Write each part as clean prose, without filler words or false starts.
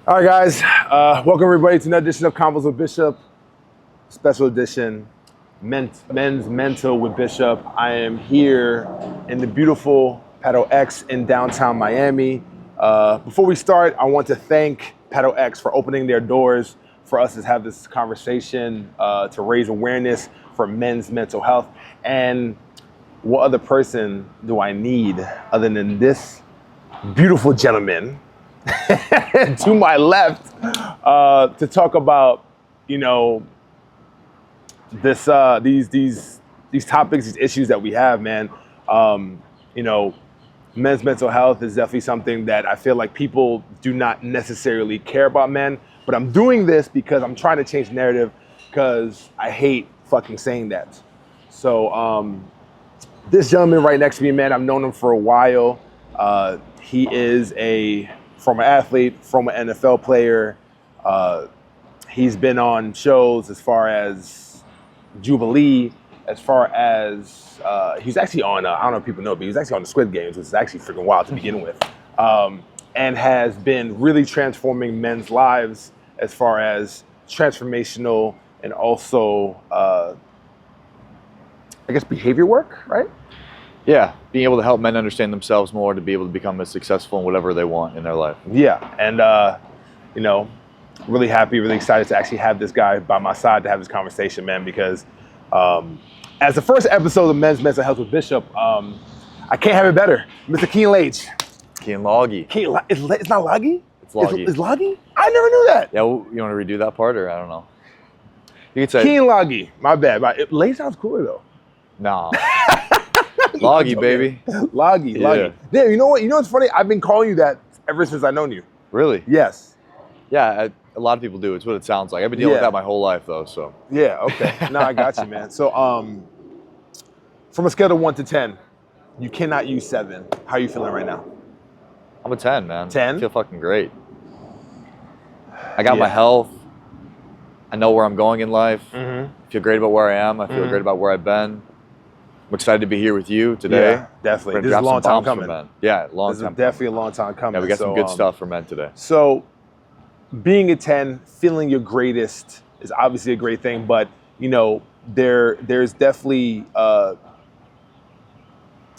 All right, guys. Welcome everybody to another edition of Convos with Bishop, special edition, men's mental with Bishop. I am here in the beautiful Paddle X in downtown Miami. Before we start, I want to thank Paddle X for opening their doors for us to have this conversation to raise awareness for men's mental health. And what other person do I need other than this beautiful gentleman to my left to talk about, this these topics, these issues that we have, man. Men's mental health is definitely something that I feel like people do not necessarily care about men, but I'm doing this because I'm trying to change the narrative because I hate fucking saying that. So this gentleman right next to me, man, I've known him for a while. He is a former athlete, former NFL player. He's been on shows as far as Jubilee, as far as he's actually on, I don't know if people know, but he was actually on the Squid Games, which is actually freaking wild to begin with, and has been really transforming men's lives as far as transformational and also, I guess, behavior work, right? Yeah, being able to help men understand themselves more to be able to become as successful in whatever they want in their life. Yeah, and really happy, really excited to actually have this guy by my side to have this conversation, man, because as the first episode of Men's Mental Health with Bishop, I can't have it better. Mr. Keyen Lage. Keyen Lage. It's not Lage? It's Lage. It's Lage? I never knew that. Yeah, well, you want to redo that part, or I don't know? You could say Keyen Lage. My bad. Lage sounds cooler though. Nah. Lage, baby. Lage. Yeah. Damn, you know what? You know what's funny? I've been calling you that ever since I've known you. Really? Yes. Yeah, a lot of people do. It's what it sounds like. I've been dealing with that my whole life, though. So. Yeah. Okay. No, I got you, man. So, from a scale of 1 to 10, you cannot use 7. How are you feeling right now? I'm a 10, man. 10? I feel fucking great. I got my health. I know where I'm going in life. I feel great about where I am. I feel great about where I've been. I'm excited to be here with you today. Yeah, definitely. This is a long time coming. Yeah, long time. This is definitely a long time coming. Yeah, we got some good stuff for men today. So, being a 10, feeling your greatest is obviously a great thing, but there's definitely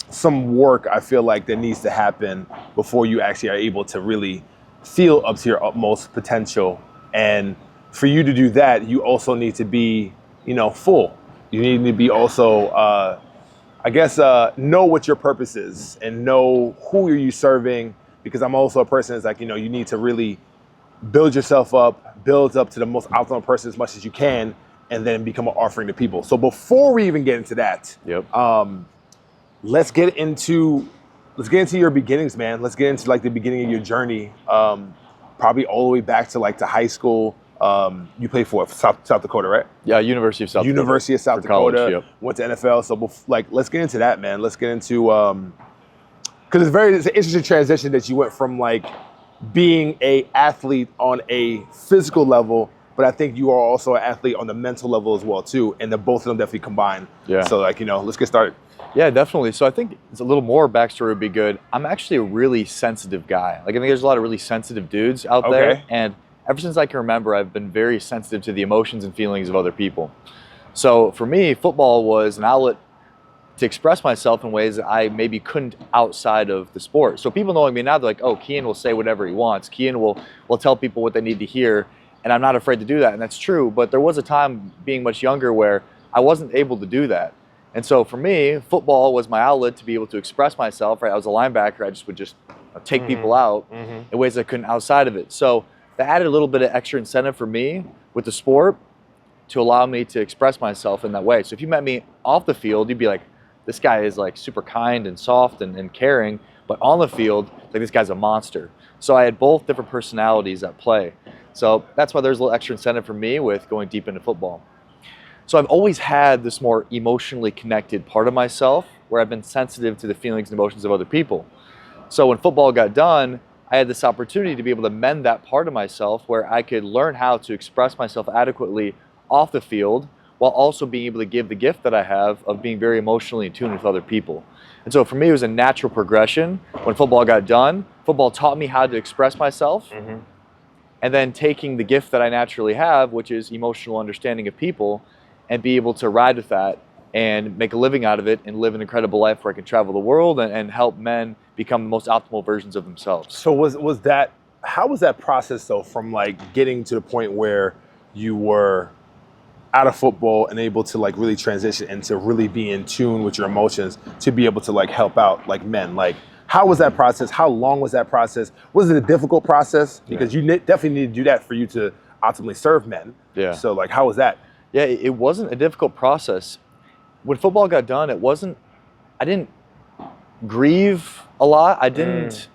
some work I feel like that needs to happen before you actually are able to really feel up to your utmost potential. And for you to do that, you also need to be, full. You need to be also, know what your purpose is and know who are you serving, because I'm also a person that's like, you need to really build yourself up, build up to the most optimal person as much as you can, and then become an offering to people. So before we even get into that, let's get into your beginnings, man. Let's get into like the beginning of your journey, probably all the way back to like to high school. You played for South Dakota, right? Yeah, University of South Dakota. College, went to NFL. So let's get into that, man. Let's get into because it's an interesting transition that you went from like being a athlete on a physical level, but I think you are also an athlete on the mental level as well too, and the both of them definitely combined. Yeah. So let's get started. Yeah, definitely. So I think it's a little more backstory would be good. I'm actually a really sensitive guy. Like I think there's a lot of really sensitive dudes out there, and ever since I can remember, I've been very sensitive to the emotions and feelings of other people. So for me, football was an outlet to express myself in ways that I maybe couldn't outside of the sport. So people knowing me now, they're like, oh, Keyen will say whatever he wants. Keyen will tell people what they need to hear, and I'm not afraid to do that, and that's true. But there was a time being much younger where I wasn't able to do that. And so for me, football was my outlet to be able to express myself, right? I was a linebacker. I just would take people out in ways I couldn't outside of it. So that added a little bit of extra incentive for me with the sport to allow me to express myself in that way. So if you met me off the field, you'd be like, this guy is like super kind and soft and caring, but on the field, like this guy's a monster. So I had both different personalities at play. So that's why there's a little extra incentive for me with going deep into football. So I've always had this more emotionally connected part of myself where I've been sensitive to the feelings and emotions of other people. So when football got done, I had this opportunity to be able to mend that part of myself where I could learn how to express myself adequately off the field while also being able to give the gift that I have of being very emotionally in tune with other people. And so for me, it was a natural progression. When football got done, football taught me how to express myself. and then taking the gift that I naturally have, which is emotional understanding of people, and be able to ride with that and make a living out of it and live an incredible life where I can travel the world and help men become the most optimal versions of themselves. So how was that process though, from like getting to the point where you were out of football and able to like really transition into really be in tune with your emotions to be able to like help out like men? Like, how was that process? How long was that process? Was it a difficult process? Because you definitely need to do that for you to ultimately serve men. Yeah. So like, how was that? Yeah, it wasn't a difficult process. When football got done, I didn't grieve a lot. I didn't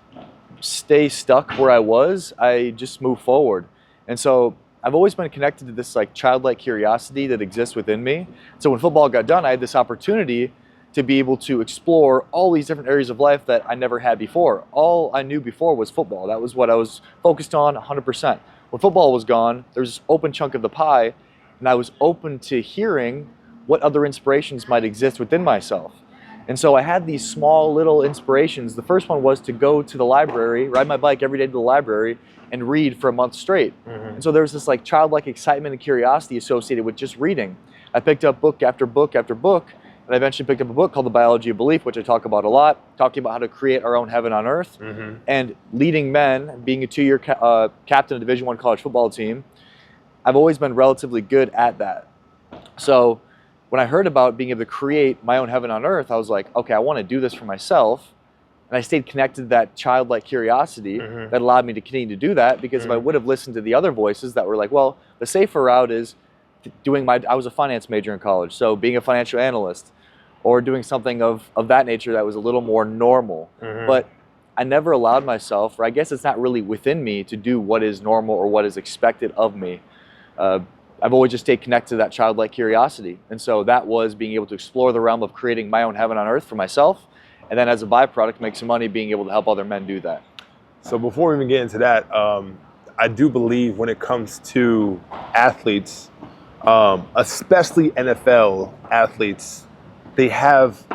stay stuck where I was. I just moved forward. And so I've always been connected to this like childlike curiosity that exists within me. So when football got done, I had this opportunity to be able to explore all these different areas of life that I never had before. All I knew before was football. That was what I was focused on 100%. When football was gone, there was this open chunk of the pie, and I was open to hearing what other inspirations might exist within myself. And so I had these small little inspirations. The first one was to go to the library, ride my bike every day to the library, and read for a month straight. And so there was this like childlike excitement and curiosity associated with just reading. I picked up book after book after book, and I eventually picked up a book called The Biology of Belief, which I talk about a lot, talking about how to create our own heaven on earth. And leading men, being a 2-year captain of a Division I college football team, I've always been relatively good at that. So when I heard about being able to create my own heaven on earth, I was like, okay, I want to do this for myself. And I stayed connected to that childlike curiosity that allowed me to continue to do that, because if I would have listened to the other voices that were like, well, the safer route is I was a finance major in college, so being a financial analyst or doing something of that nature that was a little more normal. But I never allowed myself, or I guess it's not really within me, to do what is normal or what is expected of me. I've always just stayed connected to that childlike curiosity. And so that was being able to explore the realm of creating my own heaven on earth for myself, and then as a byproduct, make some money being able to help other men do that. So before we even get into that, I do believe when it comes to athletes, especially NFL athletes, they have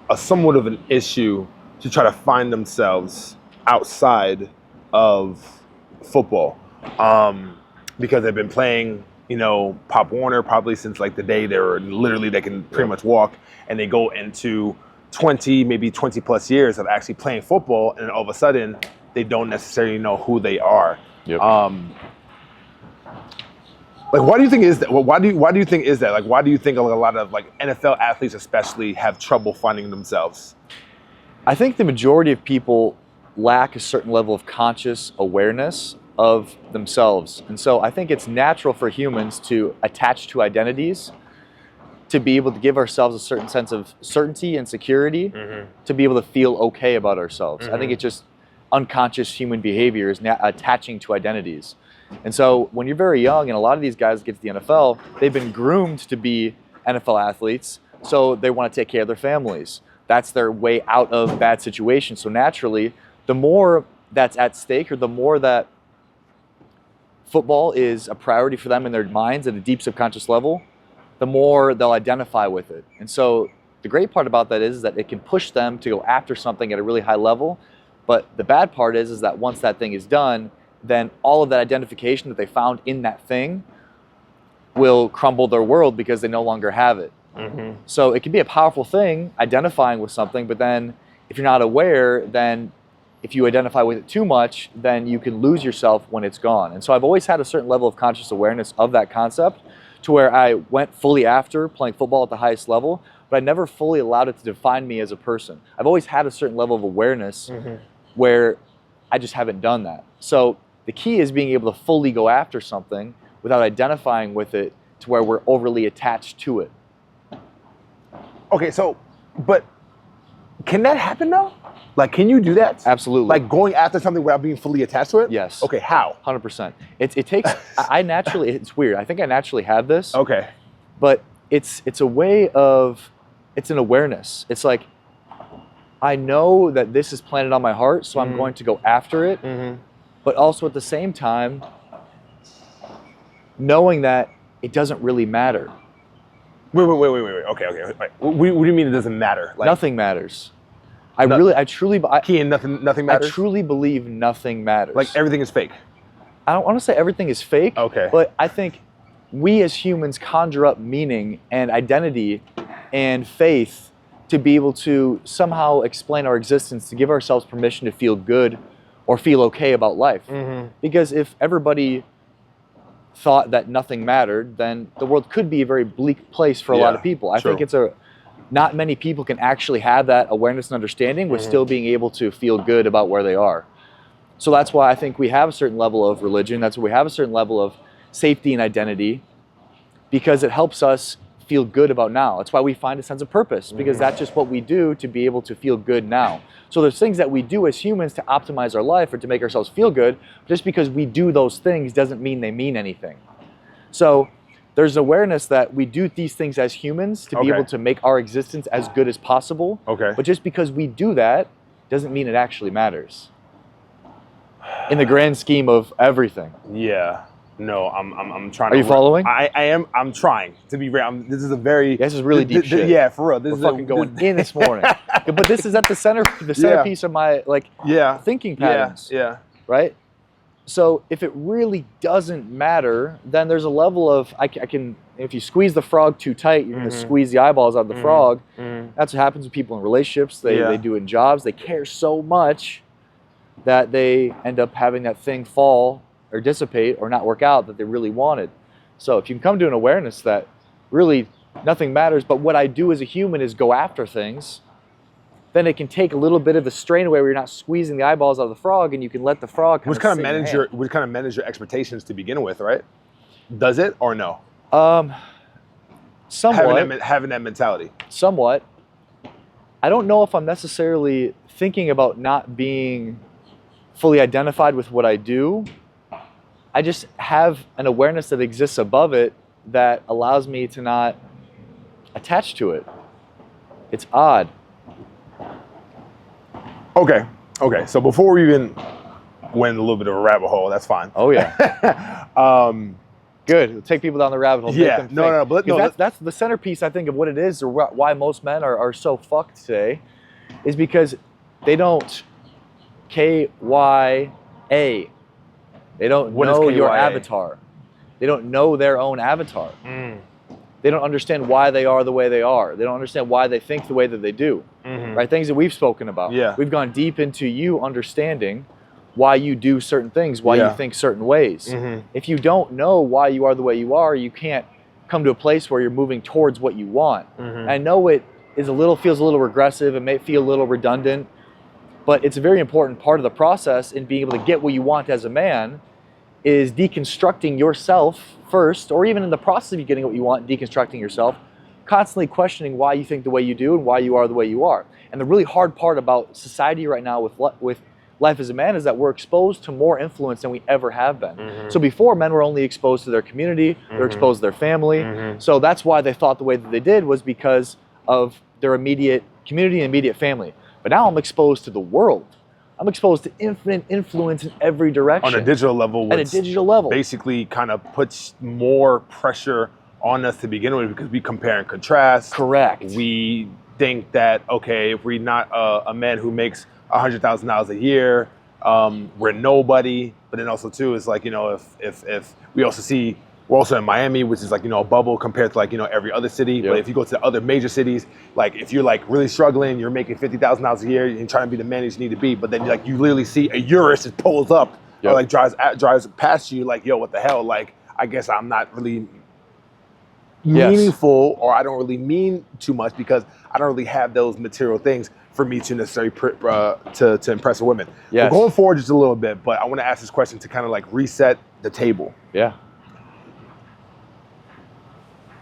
a somewhat of an issue to try to find themselves outside of football, because they've been playing, Pop Warner probably since like the day they can pretty much walk, and they go into 20, maybe 20 plus years of actually playing football, and then all of a sudden they don't necessarily know who they are. Like, why do you think is that? Why do you think is that? Like, why do you think a lot of like NFL athletes especially have trouble finding themselves? I think the majority of people lack a certain level of conscious awareness of themselves. And so I think it's natural for humans to attach to identities, to be able to give ourselves a certain sense of certainty and security, to be able to feel okay about ourselves. I think it's just unconscious human behavior is attaching to identities. And so when you're very young, and a lot of these guys get to the NFL, they've been groomed to be NFL athletes, so they want to take care of their families. That's their way out of bad situations. So naturally, the more that's at stake, or the more that football is a priority for them in their minds at a deep subconscious level, the more they'll identify with it. And so the great part about that is that it can push them to go after something at a really high level. But the bad part is that once that thing is done, then all of that identification that they found in that thing will crumble their world because they no longer have it. So it can be a powerful thing, identifying with something, but then if you're not aware, then if you identify with it too much, then you can lose yourself when it's gone. And so I've always had a certain level of conscious awareness of that concept, to where I went fully after playing football at the highest level, but I never fully allowed it to define me as a person. I've always had a certain level of awareness where I just haven't done that. So the key is being able to fully go after something without identifying with it to where we're overly attached to it. Okay, so, but can that happen though? Like, can you do that? Absolutely. Like going after something without being fully attached to it? Yes. Okay, how? 100%. It takes, I naturally, it's weird. I think I naturally have this. Okay. But it's a way of, it's an awareness. It's like, I know that this is planted on my heart, so I'm going to go after it. But also at the same time, knowing that it doesn't really matter. Wait. Okay. What do you mean it doesn't matter? Like, nothing matters. Keyen, nothing matters? I truly believe nothing matters. Like everything is fake? I don't want to say everything is fake, Okay. but I think we as humans conjure up meaning and identity and faith to be able to somehow explain our existence, to give ourselves permission to feel good or feel okay about life. Because if everybody thought that nothing mattered, then the world could be a very bleak place for a lot of people. I think not many people can actually have that awareness and understanding with still being able to feel good about where they are. So that's why I think we have a certain level of religion. That's why we have a certain level of safety and identity, because it helps us feel good about now. That's why we find a sense of purpose, because that's just what we do to be able to feel good now. So there's things that we do as humans to optimize our life or to make ourselves feel good. Just because we do those things doesn't mean they mean anything. So there's awareness that we do these things as humans to be able to make our existence as good as possible. But just because we do that doesn't mean it actually matters in the grand scheme of everything. Yeah. No, I'm trying. Are you following? I am. I'm trying to be real. This is a very. This is really deep shit. Yeah, for real. This We're is fucking going in this morning. But this is at the centerpiece of my thinking patterns. Yeah. Right. So if it really doesn't matter, then there's a level of I can. If you squeeze the frog too tight, you're going to squeeze the eyeballs out of the frog. That's what happens with people in relationships. They do in jobs. They care so much that they end up having that thing fall or dissipate or not work out that they really wanted. So if you can come to an awareness that really nothing matters, but what I do as a human is go after things, then it can take a little bit of the strain away where you're not squeezing the eyeballs out of the frog, and you can let the frog kind of manage your expectations to begin with, right? Does it or no? Somewhat. Having that mentality. Somewhat. I don't know if I'm necessarily thinking about not being fully identified with what I do. I just have an awareness that exists above it that allows me to not attach to it. It's odd. Okay. So before we even went a little bit of a rabbit hole, that's fine. Oh yeah. Good. We'll take people down the rabbit hole. Yeah. That's the centerpiece, I think, of what it is, or why most men are so fucked today, is because they don't KYA. They don't know your avatar. They don't know their own avatar. They don't understand why they are the way they are. They don't understand why they think the way that they do. Right? Things that we've spoken about. Yeah. We've gone deep into you understanding why you do certain things, why you think certain ways. If you don't know why you are the way you are, you can't come to a place where you're moving towards what you want. I know it feels a little regressive. It may feel a little redundant, but it's a very important part of the process in being able to get what you want as a man, is deconstructing yourself first, or even in the process of you getting what you want, deconstructing yourself, constantly questioning why you think the way you do and why you are the way you are. And the really hard part about society right now with life as a man is that we're exposed to more influence than we ever have been. So before, men were only exposed to their community, they're exposed to their family. So that's why they thought the way that they did was because of their immediate community and immediate family. But now I'm exposed to the world. I'm exposed to infinite influence in every direction. On a digital level. At a digital level. Basically kind of puts more pressure on us to begin with, because we compare and contrast. Correct. We think that, okay, if we're not a man who makes $100,000 a year, we're nobody. But then also too, is like, if we also see, we're also in Miami, which is like, a bubble compared to like, every other city. But if you go to the other major cities, like if you're like really struggling, you're making $50,000 a year and trying to be the man that you need to be, but then you literally see a Urus that pulls up or like drives past you, like, yo, what the hell? Like, I guess I'm not really meaningful, or I don't really mean too much because I don't really have those material things for me to necessarily to impress a woman. We're going forward just a little bit, but I want to ask this question to kind of like reset the table. Yeah.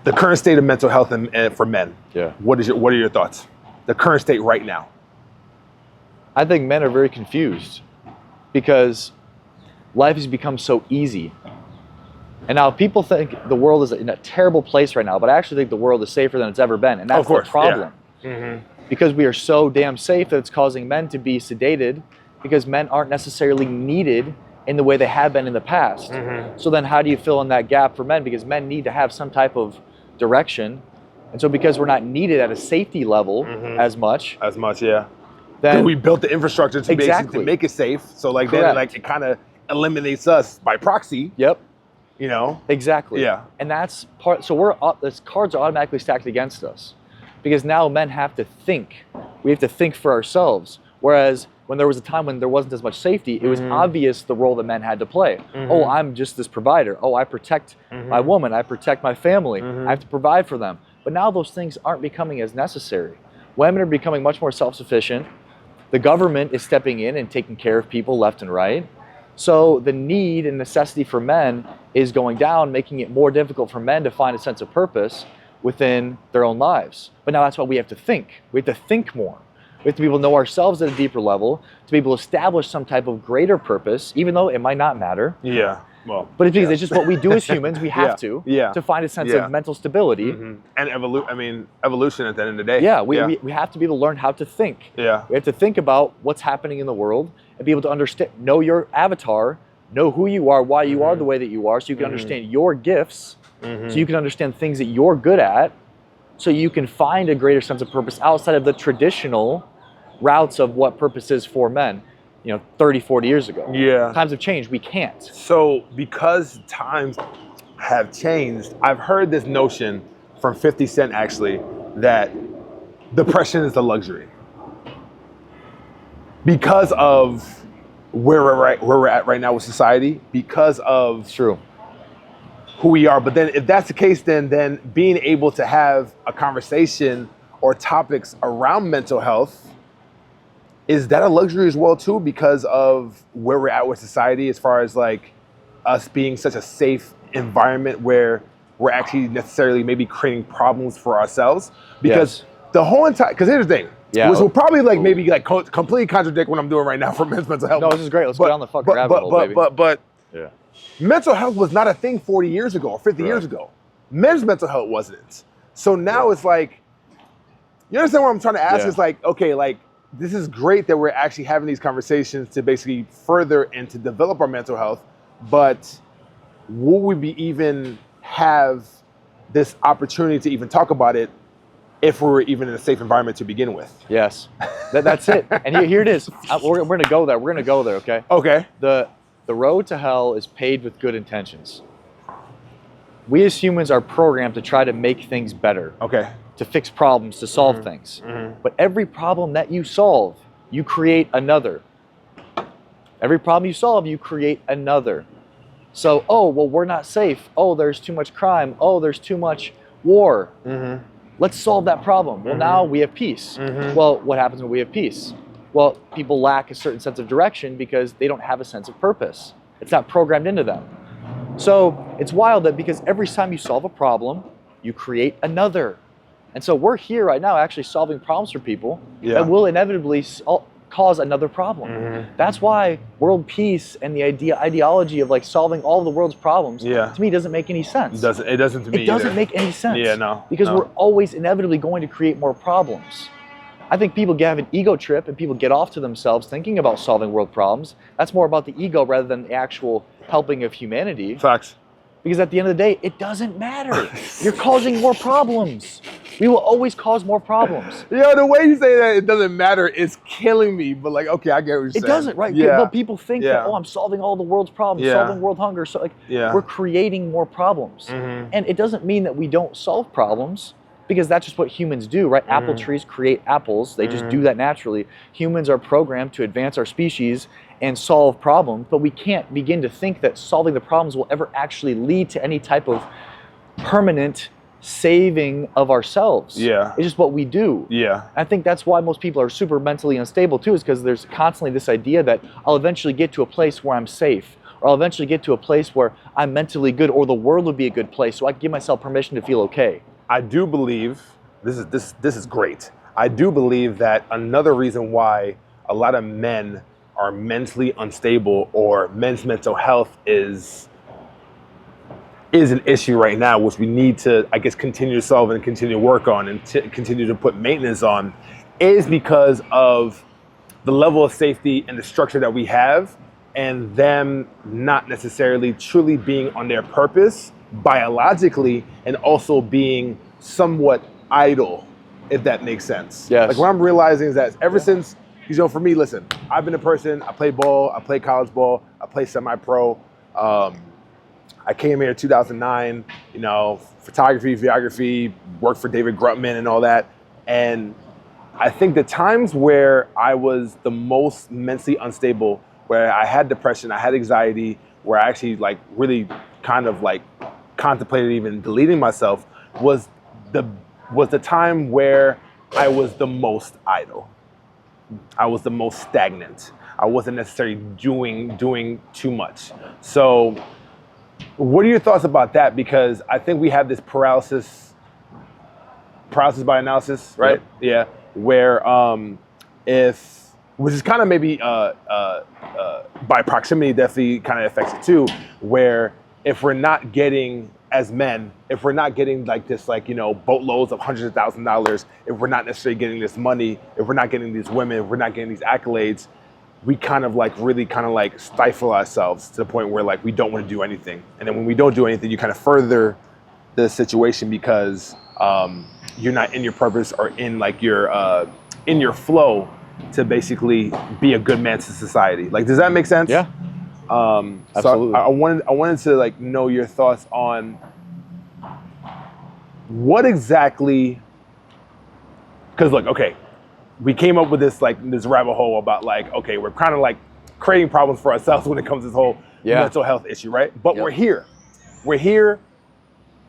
The current state of mental health and for men. Yeah. What are your thoughts? The current state right now. I think men are very confused because life has become so easy. And now people think the world is in a terrible place right now, but I actually think the world is safer than it's ever been. And that's the problem. Because we are so damn safe that it's causing men to be sedated, because men aren't necessarily needed in the way they have been in the past. So then how do you fill in that gap for men? Because men need to have some type of direction. And so because we're not needed at a safety level as much. Then we built the infrastructure to make it safe. So like then like it kind of eliminates us by proxy. Yep. You know? Exactly. Yeah. And that's part. So this cards are automatically stacked against us, because now men have to think. We have to think for ourselves. Whereas when there was a time when there wasn't as much safety, it was obvious the role that men had to play. Oh, I'm just this provider. Oh, I protect my woman. I protect my family. I have to provide for them. But now those things aren't becoming as necessary. Women are becoming much more self-sufficient. The government is stepping in and taking care of people left and right. So the need and necessity for men is going down, making it more difficult for men to find a sense of purpose within their own lives. But now that's why we have to think. We have to think more. We have to be able to know ourselves at a deeper level, to be able to establish some type of greater purpose, even though it might not matter. Yeah. Well, but it's because it's just what we do as humans. We have to find a sense of mental stability. And evolution at the end of the day. Yeah, we have to be able to learn how to think. Yeah. We have to think about what's happening in the world and be able to understand, know your avatar, know who you are, why you are the way that you are, so you can understand your gifts, so you can understand things that you're good at, so you can find a greater sense of purpose outside of the traditional routes of what purpose is for men, 30, 40 years ago. Yeah. Times have changed. We can't. So because times have changed, I've heard this notion from 50 Cent actually, that depression is a luxury. Because of where we're at right now with society, because of who we are. But then if that's the case, then being able to have a conversation or topics around mental health, is that a luxury as well too, because of where we're at with society, as far as like us being such a safe environment where we're actually necessarily maybe creating problems for ourselves? Because the whole entire, because here's the thing, which will probably completely contradict what I'm doing right now for men's mental health. No, this is great. Let's go down the fucking rabbit hole, baby. But mental health was not a thing 40 years ago or 50 years ago. Men's mental health wasn't. So now it's like, you understand what I'm trying to ask? It's like, okay, like, this is great that we're actually having these conversations to basically further and to develop our mental health, but will we even have this opportunity to even talk about it if we were even in a safe environment to begin with? Yes, that's it. And here it is. We're going to go there. We're going to go there, okay? Okay. The road to hell is paved with good intentions. We as humans are programmed to try to make things better. Okay. To fix problems, to solve things. But every problem that you solve, you create another. Every problem you solve, you create another. So, oh, well, we're not safe. Oh, there's too much crime. Oh, there's too much war. Let's solve that problem. Well, now we have peace. Well, what happens when we have peace? Well, people lack a certain sense of direction because they don't have a sense of purpose. It's not programmed into them. So it's wild that because every time you solve a problem, you create another. And so we're here right now actually solving problems for people that will inevitably cause another problem. That's why world peace and the ideology of like solving all of the world's problems to me doesn't make any sense. It doesn't to me. It doesn't make any sense. Yeah, no. Because we're always inevitably going to create more problems. I think people have an ego trip and people get off to themselves thinking about solving world problems. That's more about the ego rather than the actual helping of humanity. Facts. Because at the end of the day, it doesn't matter. You're causing more problems. We will always cause more problems. The way you say that, it doesn't matter, it's killing me. But like, okay, I get what you're saying. It doesn't, right? But people think that, I'm solving all the world's problems, solving world hunger. So like, we're creating more problems. And it doesn't mean that we don't solve problems, because that's just what humans do, right? Apple trees create apples. They just do that naturally. Humans are programmed to advance our species and solve problems, but we can't begin to think that solving the problems will ever actually lead to any type of permanent saving of ourselves. It's just what we do. I think that's why most people are super mentally unstable too, is because there's constantly this idea that I'll eventually get to a place where I'm safe, or I'll eventually get to a place where I'm mentally good, or the world would be a good place, so I can give myself permission to feel okay. I do believe, this is great. I do believe that another reason why a lot of men are mentally unstable, or men's mental health is an issue right now, which we need to, I guess, continue to solve and continue to work on and continue to put maintenance on, is because of the level of safety and the structure that we have, and them not necessarily truly being on their purpose biologically, and also being somewhat idle, if that makes sense. Yes. Like what I'm realizing is that ever since for me, listen, I've been a person, I play ball, I play college ball, I play semi-pro. I came here in 2009, photography, videography, worked for David Grutman and all that. And I think the times where I was the most mentally unstable, where I had depression, I had anxiety, where I actually like really kind of like contemplated even deleting myself, was the time where I was the most idle. I was the most stagnant. I wasn't necessarily doing too much. So what are your thoughts about that? Because I think we have this paralysis by analysis, right? Yep. Yeah. Where which is kind of maybe by proximity definitely kind of affects it too, where if we're not getting, as men, if we're not getting like this, like, boatloads of hundreds of $1,000s, if we're not necessarily getting this money, if we're not getting these women, if we're not getting these accolades, we kind of like really kind of like stifle ourselves to the point where like we don't want to do anything. And then when we don't do anything, you kind of further the situation because you're not in your purpose or in like in your flow to basically be a good man to society. Like, does that make sense? Yeah. Absolutely. So I wanted to like know your thoughts on what exactly, because look, okay, we came up with this rabbit hole about like, okay, we're kind of like creating problems for ourselves when it comes to this whole mental health issue, right? But we're here.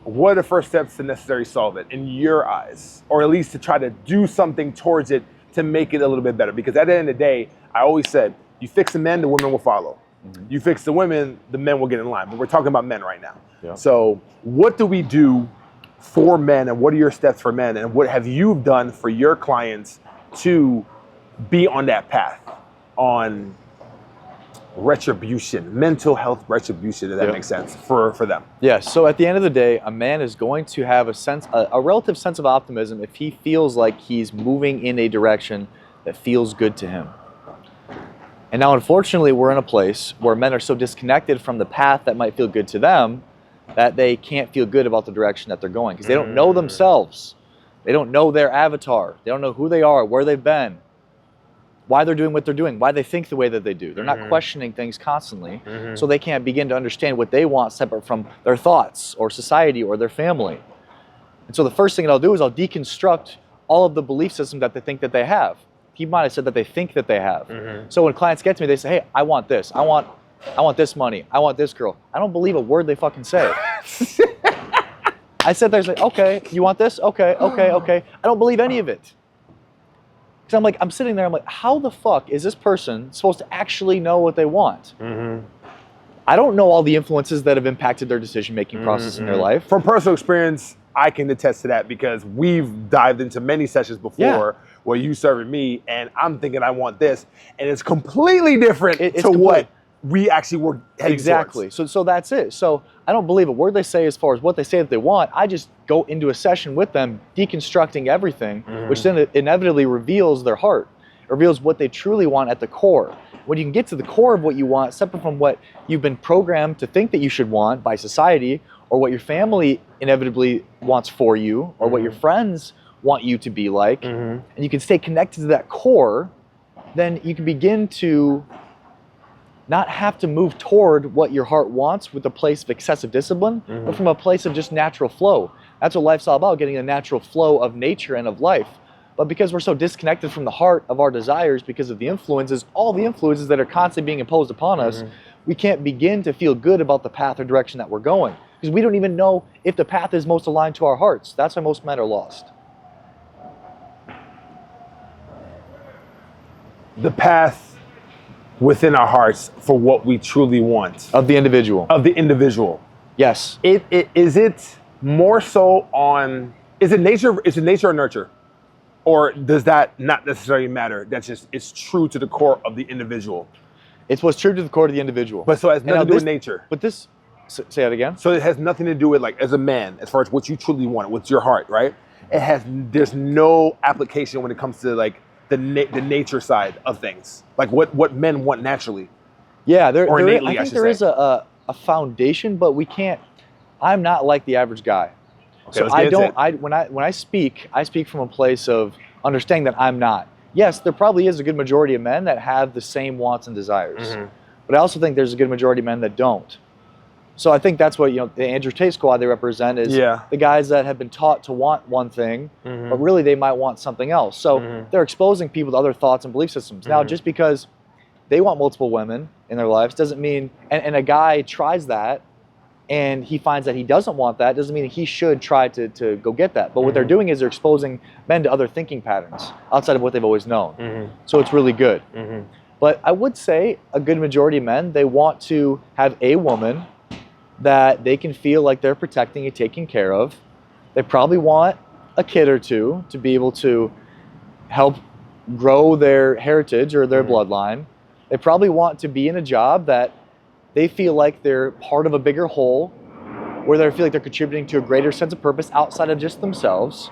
What are the first steps to necessarily solve it in your eyes, or at least to try to do something towards it to make it a little bit better? Because at the end of the day, I always said, you fix the men, the women will follow. Mm-hmm. You fix the women, the men will get in line. But we're talking about men right now. Yeah. So what do we do for men, and what are your steps for men, and what have you done for your clients to be on that path, on retribution, mental health retribution, if that makes sense, for them? Yeah, so at the end of the day, a man is going to have a relative sense of optimism if he feels like he's moving in a direction that feels good to him. And now, unfortunately, we're in a place where men are so disconnected from the path that might feel good to them that they can't feel good about the direction that they're going because they don't know themselves. They don't know their avatar. They don't know who they are, where they've been, why they're doing what they're doing, why they think the way that they do. They're not questioning things constantly, so they can't begin to understand what they want separate from their thoughts or society or their family. And so the first thing that I'll do is I'll deconstruct all of the belief systems that they think that they have. He might have said that they think that they have. So when clients get to me, they say, hey, I want this. I want this money. I want this girl. I don't believe a word they fucking say. I said, there's like, okay, you want this? Okay. I don't believe any of it. Because I'm sitting there, I'm like, how the fuck is this person supposed to actually know what they want? I don't know all the influences that have impacted their decision-making process in their life. From personal experience, I can attest to that because we've dived into many sessions before where you serving me and I'm thinking I want this, and it's completely different what we actually were heading towards. So that's it. So I don't believe a word they say as far as what they say that they want. I just go into a session with them, deconstructing everything, which then inevitably reveals their heart. It reveals what they truly want at the core. When you can get to the core of what you want, separate from what you've been programmed to think that you should want by society, or what your family inevitably wants for you, or what your friends want you to be like, and you can stay connected to that core, then you can begin to not have to move toward what your heart wants with a place of excessive discipline, but from a place of just natural flow. That's what life's all about, getting a natural flow of nature and of life. But because we're so disconnected from the heart of our desires because of the influences, all the influences that are constantly being imposed upon us, we can't begin to feel good about the path or direction that we're going. Because we don't even know if the path is most aligned to our hearts. That's why most men are lost. The path within our hearts for what we truly want. Of the individual. Of the individual. Yes. Is it more so on, is it nature or nurture? Or does that not necessarily matter? That's just, it's true to the core of the individual. It's what's true to the core of the individual. But so it has nothing to do with nature. But this, say that again? So it has nothing to do with, like, as a man, as far as what you truly want, what's your heart, right? There's no application when it comes to, like, the nature side of things. Like what men want naturally. Yeah, I think there is a foundation, but we can't, I'm not like the average guy. Okay, so when I speak from a place of understanding that I'm not. yes, there probably is a good majority of men that have the same wants and desires. Mm-hmm. But I also think there's a good majority of men that don't. So I think that's what, the Andrew Tate squad they represent is the guys that have been taught to want one thing, but really they might want something else. So they're exposing people to other thoughts and belief systems. Now, just because they want multiple women in their lives doesn't mean, and a guy tries that and he finds that he doesn't want that, doesn't mean he should try to go get that. But what they're doing is they're exposing men to other thinking patterns outside of what they've always known. So it's really good. But I would say a good majority of men, they want to have a woman that they can feel like they're protecting and taking care of. They probably want a kid or two to be able to help grow their heritage or their bloodline. They probably want to be in a job that they feel like they're part of a bigger whole, where they feel like they're contributing to a greater sense of purpose outside of just themselves.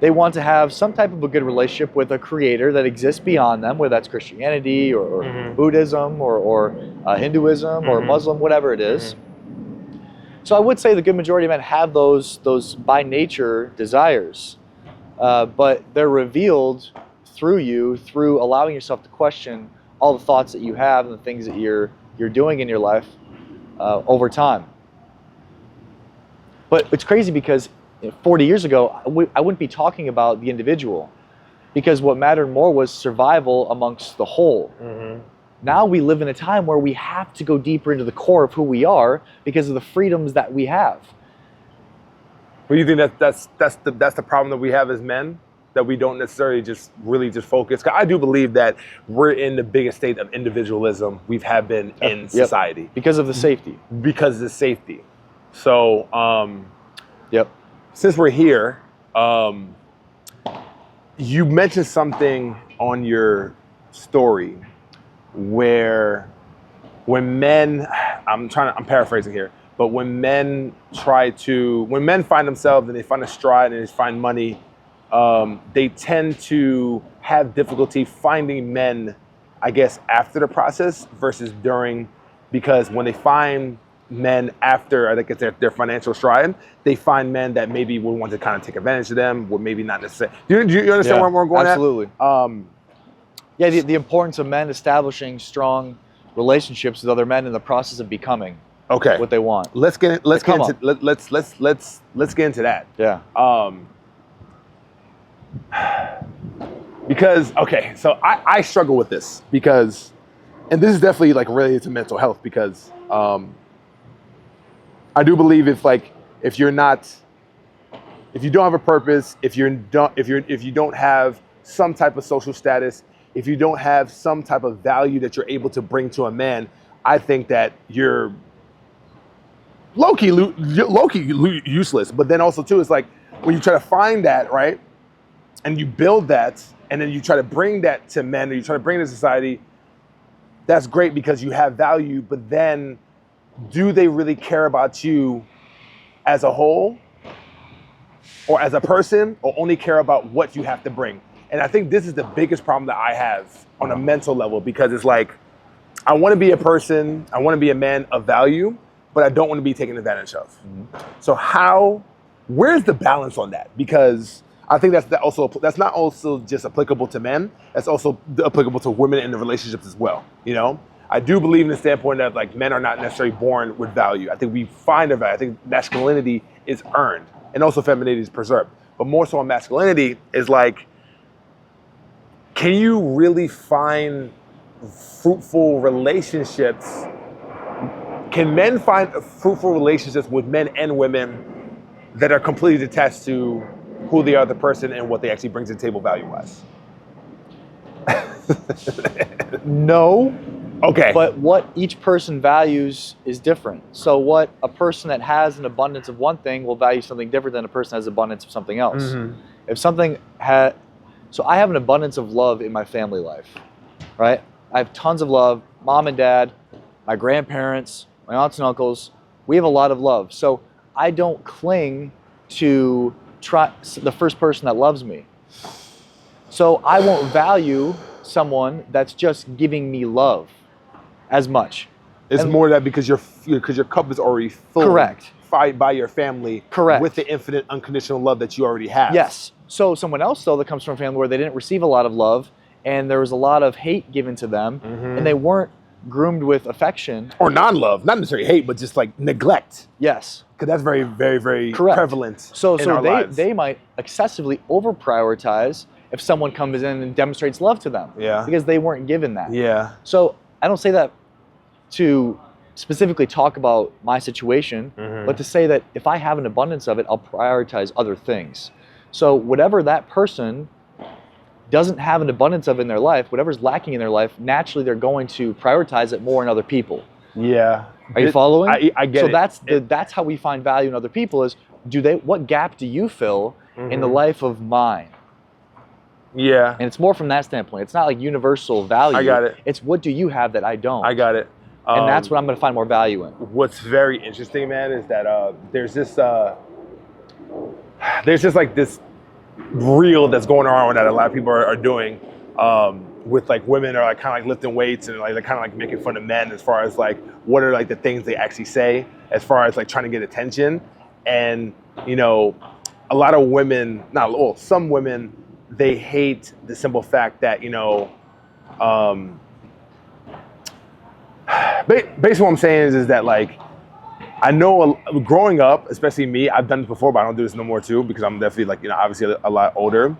They want to have some type of a good relationship with a creator that exists beyond them, whether that's Christianity or Buddhism or Hinduism or Muslim, whatever it is. So I would say the good majority of men have those by nature desires, but they're revealed through allowing yourself to question all the thoughts that you have and the things that you're doing in your life over time. But it's crazy because 40 years ago, I wouldn't be talking about the individual, because what mattered more was survival amongst the whole. Now we live in a time where we have to go deeper into the core of who we are because of the freedoms that we have. Well, you think that's the problem that we have as men, that we don't necessarily just focus? 'Cause I do believe that we're in the biggest state of individualism we've been in society because of the safety. Because of the safety. So, since we're here, you mentioned something on your story where when men, I'm paraphrasing here, but when men find themselves and they find a stride and they find money, they tend to have difficulty finding men, I guess, after the process versus during, because when they find men after, I guess, their financial stride, they find men that maybe would want to kind of take advantage of them, or maybe not necessarily. Do you understand where I'm going absolutely. at? The importance of men establishing strong relationships with other men in the process of becoming what they want. Let's get into that. Yeah. Because so I struggle with this because, and this is definitely like related to mental health, because I do believe if you don't have a purpose, if you don't have some type of social status, if you don't have some type of value that you're able to bring to a man, I think that you're low-key useless. But then also too, it's like when you try to find that, right, and you build that, and then you try to bring that to men, or you try to bring it to society, that's great because you have value, but then do they really care about you as a whole or as a person, or only care about what you have to bring? And I think this is the biggest problem that I have on a mental level, because it's like, I want to be a person, I want to be a man of value, but I don't want to be taken advantage of. So where's the balance on that? Because I think that's not also just applicable to men, that's also applicable to women in the relationships as well. I do believe in the standpoint that like men are not necessarily born with value. I think we find a value. I think masculinity is earned, and also femininity is preserved. But more so on masculinity is like, can you really find fruitful relationships? Can men find fruitful relationships with men and women that are completely detached to who they are, the person, and what they actually bring to the table value-wise? No. Okay. But what each person values is different. So what a person that has an abundance of one thing will value something different than a person that has abundance of something else. If something so I have an abundance of love in my family life, right? I have tons of love. Mom and dad, my grandparents, my aunts and uncles, we have a lot of love. So I don't cling to the first person that loves me. So I won't value someone that's just giving me love as much. It's more that because your cup is already full. Correct. By your family. Correct. With the infinite unconditional love that you already have. Yes. So someone else, though, that comes from a family where they didn't receive a lot of love and there was a lot of hate given to them and they weren't groomed with affection. Or non-love, not necessarily hate, but just like neglect. Yes. Because that's very, very, very Correct. prevalent So in our lives. they might excessively over-prioritize if someone comes in and demonstrates love to them. Yeah. Because they weren't given that. Yeah. So I don't say that to specifically talk about my situation, but to say that if I have an abundance of it, I'll prioritize other things. So whatever that person doesn't have an abundance of in their life, whatever's lacking in their life, naturally they're going to prioritize it more in other people. Yeah. Are you following? I get it. So that's how we find value in other people is, what gap do you fill in the life of mine? Yeah. And it's more from that standpoint. It's not like universal value. I got it. It's what do you have that I don't? I got it. And that's what I'm going to find more value in. What's very interesting, man, is that there's just like this reel that's going around that a lot of people are doing with like women are like kind of like lifting weights and like they're kind of like making fun of men as far as like what are like the things they actually say as far as like trying to get attention. And you know, a lot of women, some women, they hate the simple fact that, you know, basically what I'm saying is that like I know growing up, especially me, I've done this before, but I don't do this no more too, because I'm definitely like, you know, obviously a lot older.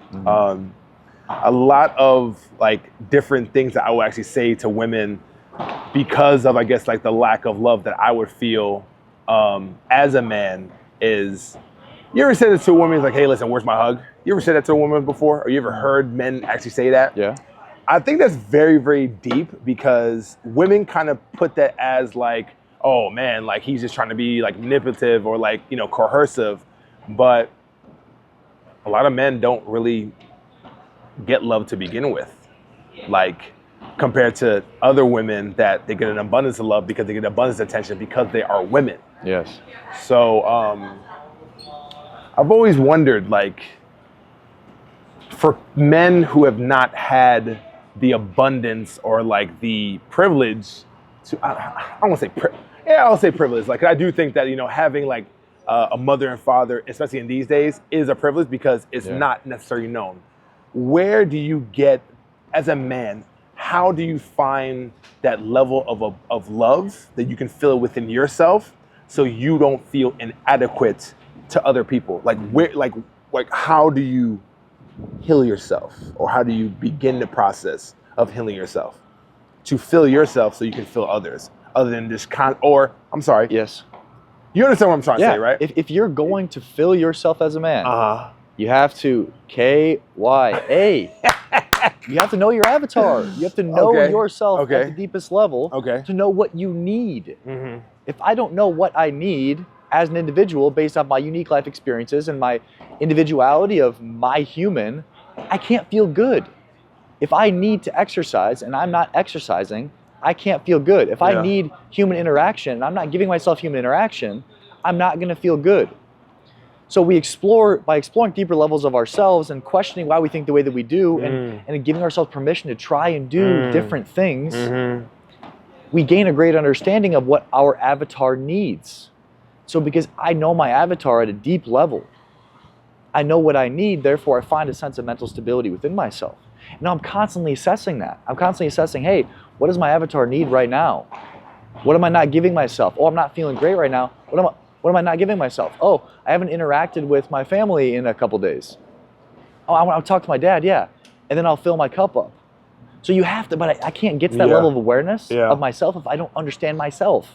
A lot of like different things that I would actually say to women because of, I guess, like the lack of love that I would feel as a man is, you ever said it to a woman, like, hey, listen, where's my hug? You ever said that to a woman before? Or you ever heard men actually say that? Yeah. I think that's very, very deep because women kind of put that as like, oh man, like he's just trying to be like manipulative or like, you know, coercive. But a lot of men don't really get love to begin with. Like compared to other women that they get an abundance of love because they get abundance of attention because they are women. Yes. So I've always wondered, like, for men who have not had the abundance or like the privilege to, I don't want to say, I'll say privilege. Like, I do think that, you know, having like a mother and father, especially in these days, is a privilege because it's not necessarily known. Where do you get, as a man, how do you find that level of love that you can feel within yourself so you don't feel inadequate to other people? Like, where, like how do you heal yourself, or how do you begin the process of healing yourself to fill yourself so you can fill others, other than just Yes. You understand what I'm trying to say, right? If you're going to fill yourself as a man, you have to KYA. You have to know your avatar. You have to know yourself at the deepest level to know what you need. If I don't know what I need as an individual based on my unique life experiences and my individuality of my human, I can't feel good. If I need to exercise and I'm not exercising, I can't feel good. If I need human interaction and I'm not giving myself human interaction, I'm not going to feel good. So we explore, by exploring deeper levels of ourselves and questioning why we think the way that we do and giving ourselves permission to try and do different things, we gain a great understanding of what our avatar needs. So because I know my avatar at a deep level, I know what I need, therefore I find a sense of mental stability within myself. Now I'm constantly assessing that. I'm constantly assessing, hey, what does my avatar need right now? What am I not giving myself? Oh, I'm not feeling great right now. What am I not giving myself? Oh, I haven't interacted with my family in a couple days. Oh, I want to talk to my dad, yeah. And then I'll fill my cup up. So you have to, but I can't get to that level of awareness of myself if I don't understand myself.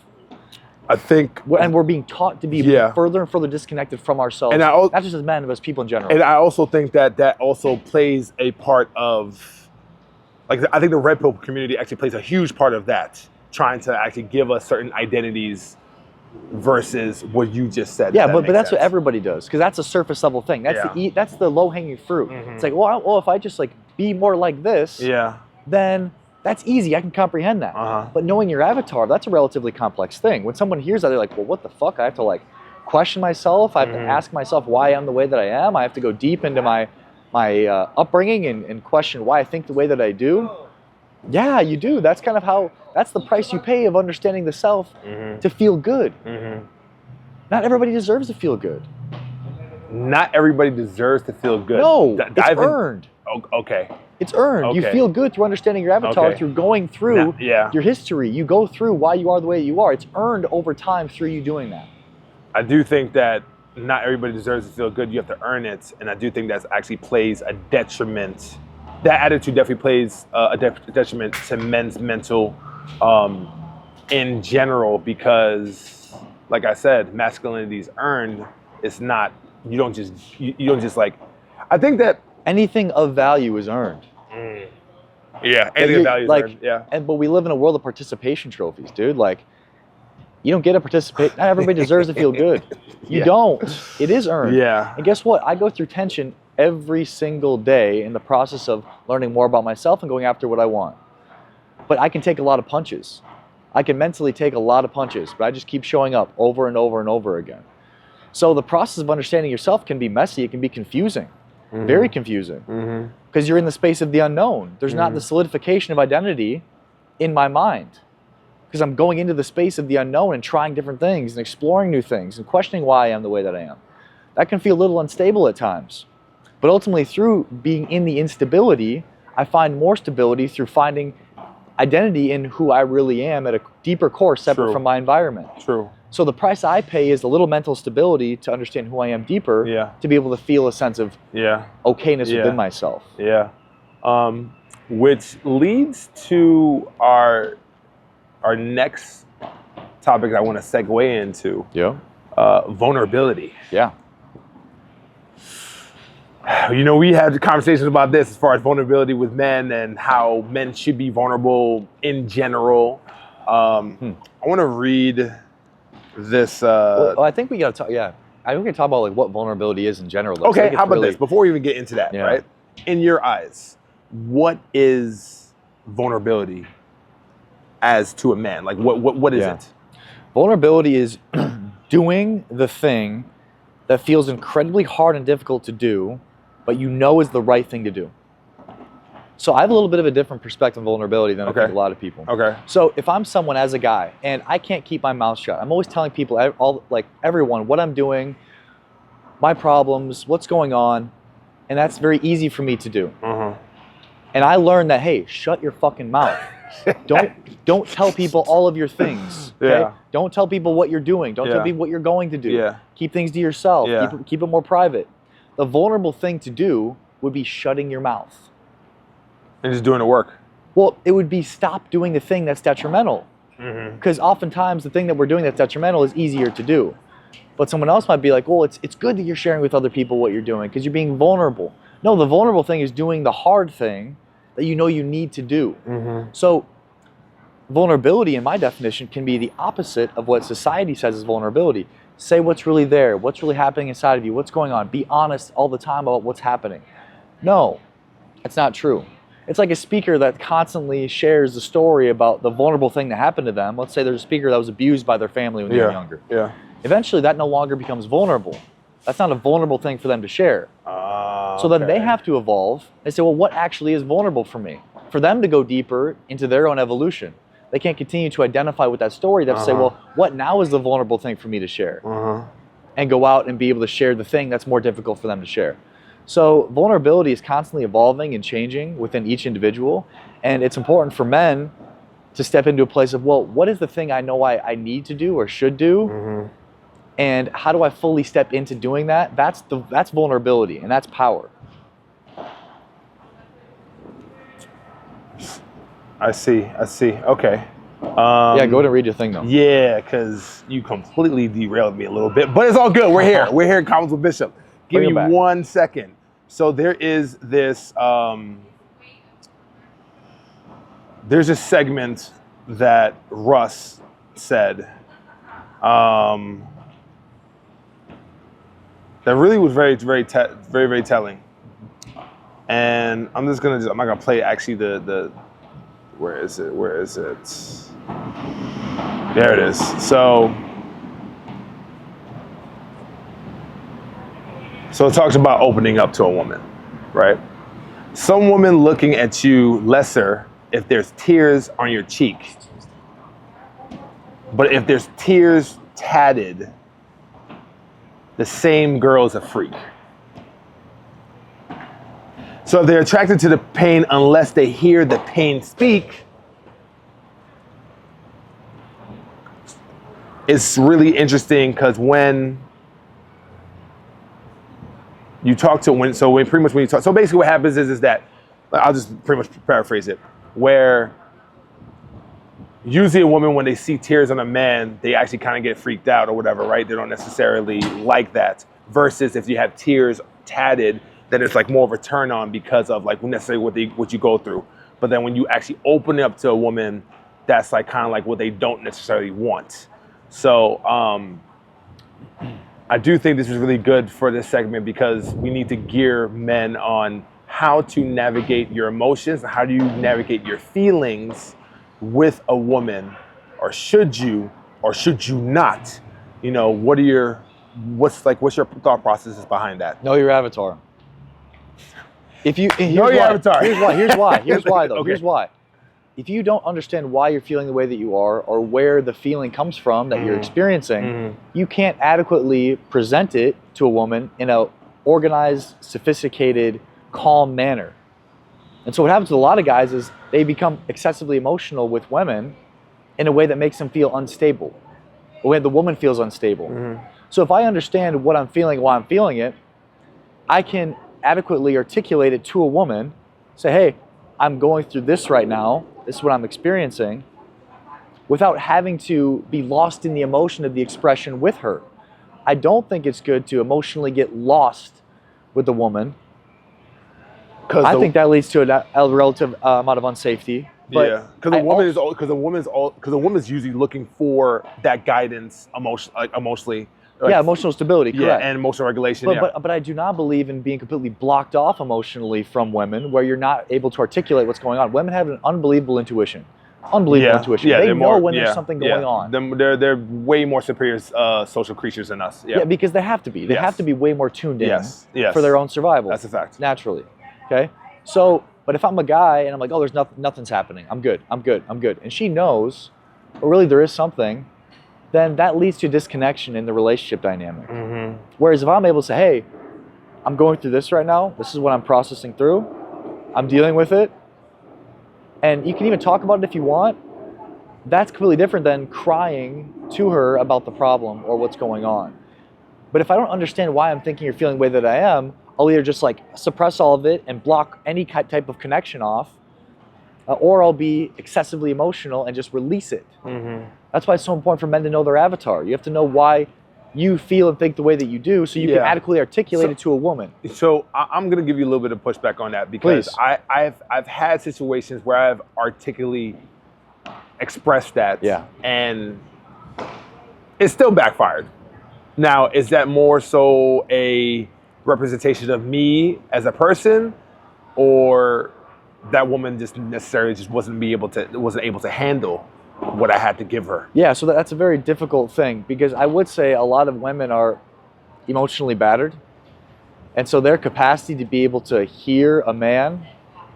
I think, and we're being taught to be further and further disconnected from ourselves, and not just as men, but as people in general. And I also think that that also plays a part of, like, I think the Red Pill community actually plays a huge part of that, trying to actually give us certain identities versus what you just said. Yeah, but that's what everybody does, because that's a surface level thing. That's that's the low hanging fruit. It's like, well, if I just like be more like this, then that's easy. I can comprehend that. But knowing your avatar, that's a relatively complex thing. When someone hears that, they're like, well, what the fuck? I have to like question myself. I have to ask myself why I'm the way that I am. I have to go deep into my upbringing and question why I think the way that I do. Yeah, you do. That's kind of how, that's the price you pay of understanding the self to feel good. Not everybody deserves to feel good. Not everybody deserves to feel good. No, it's earned. Okay. It's earned. Okay. You feel good through understanding your avatar, through going through your history. You go through why you are the way you are. It's earned over time through you doing that. I do think that not everybody deserves to feel good. You have to earn it. And I do think that actually plays a detriment. That attitude definitely plays a detriment to men's mental in general, because, like I said, masculinity is earned. It's not, you don't just like, I think that anything of value is earned. Yeah, anything of value is earned. Yeah. But we live in a world of participation trophies, dude. Like, you don't get to participate. Not everybody deserves to feel good. You don't. It is earned. Yeah. And guess what? I go through tension every single day in the process of learning more about myself and going after what I want. But I can take a lot of punches. I can mentally take a lot of punches, but I just keep showing up over and over and over again. So the process of understanding yourself can be messy. It can be confusing. Very confusing, because you're in the space of the unknown. There's not the solidification of identity in my mind, because I'm going into the space of the unknown and trying different things and exploring new things and questioning why I am the way that I am. That can feel a little unstable at times, but ultimately through being in the instability, I find more stability through finding identity in who I really am at a deeper core, separate from my environment. True. So the price I pay is a little mental stability to understand who I am deeper, to be able to feel a sense of okayness within myself. Yeah. Which leads to our next topic I want to segue into. Vulnerability. Yeah. You know, we had conversations about this as far as vulnerability with men and how men should be vulnerable in general. I want to read this. Well, I think we got to talk. I think we can talk about like what vulnerability is in general. Though. Okay, how about this? Before we even get into that, right? In your eyes, what is vulnerability as to a man? Like, what is it? Vulnerability is doing the thing that feels incredibly hard and difficult to do, but you know is the right thing to do. So I have a little bit of a different perspective on vulnerability than I think a lot of people. So if I'm someone as a guy and I can't keep my mouth shut, I'm always telling people, everyone, what I'm doing, my problems, what's going on, and that's very easy for me to do. And I learned that, hey, shut your fucking mouth. Don't tell people all of your things. Okay? Don't tell people what you're doing. Don't tell people what you're going to do. Keep things to yourself. Keep it more private. The vulnerable thing to do would be shutting your mouth. And just doing the work. Well, it would be stop doing the thing that's detrimental. Because oftentimes the thing that we're doing that's detrimental is easier to do. But someone else might be like, well, it's good that you're sharing with other people what you're doing because you're being vulnerable. No, the vulnerable thing is doing the hard thing that you know you need to do. So vulnerability, in my definition, can be the opposite of what society says is vulnerability. Say what's really there, what's really happening inside of you, what's going on. Be honest all the time about what's happening. No, it's not true. It's like a speaker that constantly shares the story about the vulnerable thing that happened to them. Let's say there's a speaker that was abused by their family when they were younger. Eventually that no longer becomes vulnerable. That's not a vulnerable thing for them to share. So then they have to evolve. They say, well, what actually is vulnerable for me? For them to go deeper into their own evolution. They can't continue to identify with that story. They have to say, well, what now is the vulnerable thing for me to share? And go out and be able to share the thing that's more difficult for them to share. So vulnerability is constantly evolving and changing within each individual. And it's important for men to step into a place of, well, what is the thing I know I need to do or should do? And how do I fully step into doing that? That's vulnerability, and that's power. I see. Okay. Yeah, go ahead and read your thing, though. Yeah, because you completely derailed me a little bit, but it's all good. We're here. We're here at Commons with Bishop. Give me 1 second. So there is this, there's a segment that Russ said that really was very, very telling. And I'm not gonna play actually the where is it? There it is. So it talks about opening up to a woman, right? Some woman looking at you lesser if there's tears on your cheek. But if there's tears tatted the same girl is a freak. So if they're attracted to the pain unless they hear the pain speak, it's really interesting because when you talk to when pretty much when you talk, so basically what happens is that, I'll just pretty much paraphrase it, where usually a woman, when they see tears on a man, they actually kind of get freaked out or whatever, right? They don't necessarily like that. Versus if you have tears tatted, then it's like more of a turn on because of like necessarily what you go through. But then when you actually open it up to a woman, that's like kind of like what they don't necessarily want. So I do think this is really good for this segment because we need to gear men on how to navigate your emotions and how do you navigate your feelings with a woman, or should you not? You know, what's your thought processes behind that? Know your avatar. If you know your avatar. Here's why though. Okay. Here's why. If you don't understand why you're feeling the way that you are or where the feeling comes from that you're experiencing, you can't adequately present it to a woman in a organized, sophisticated, calm manner. And so what happens to a lot of guys is they become excessively emotional with women in a way that makes them feel unstable, the way the woman feels unstable. So if I understand what I'm feeling, why I'm feeling it, I can adequately articulate it to a woman, say, hey, I'm going through this right now, this is what I'm experiencing, without having to be lost in the emotion of the expression with her. I don't think it's good to emotionally get lost with the woman. I think that leads to a relative amount of unsafety. But yeah, because a woman's usually looking for that guidance emotionally. Like, emotional stability, correct. Yeah, and emotional regulation. But I do not believe in being completely blocked off emotionally from women where you're not able to articulate what's going on. Women have an unbelievable intuition. Intuition. Yeah, they know when there's something going on. They're way more superior social creatures than us. Yeah, because they have to be. They have to be way more tuned in yes. for their own survival. That's a fact. Naturally. Okay? So, but if I'm a guy and I'm like, oh, there's nothing's happening. I'm good. And she knows, but really there is something, then that leads to disconnection in the relationship dynamic. Whereas if I'm able to say, hey, I'm going through this right now. This is what I'm processing through. I'm dealing with it. And you can even talk about it if you want. That's completely different than crying to her about the problem or what's going on. But if I don't understand why I'm thinking or feeling the way that I am, I'll either just like suppress all of it and block any type of connection off, or I'll be excessively emotional and just release it. That's why it's so important for men to know their avatar. You have to know why you feel and think the way that you do so you can adequately articulate it to a woman. So I'm going to give you a little bit of pushback on that because I've had situations where I've articulately expressed that and it still backfired. Now, is that more so a representation of me as a person, or that woman just necessarily just wasn't able to handle what I had to give her? Yeah, so that's a very difficult thing because I would say a lot of women are emotionally battered, and so their capacity to be able to hear a man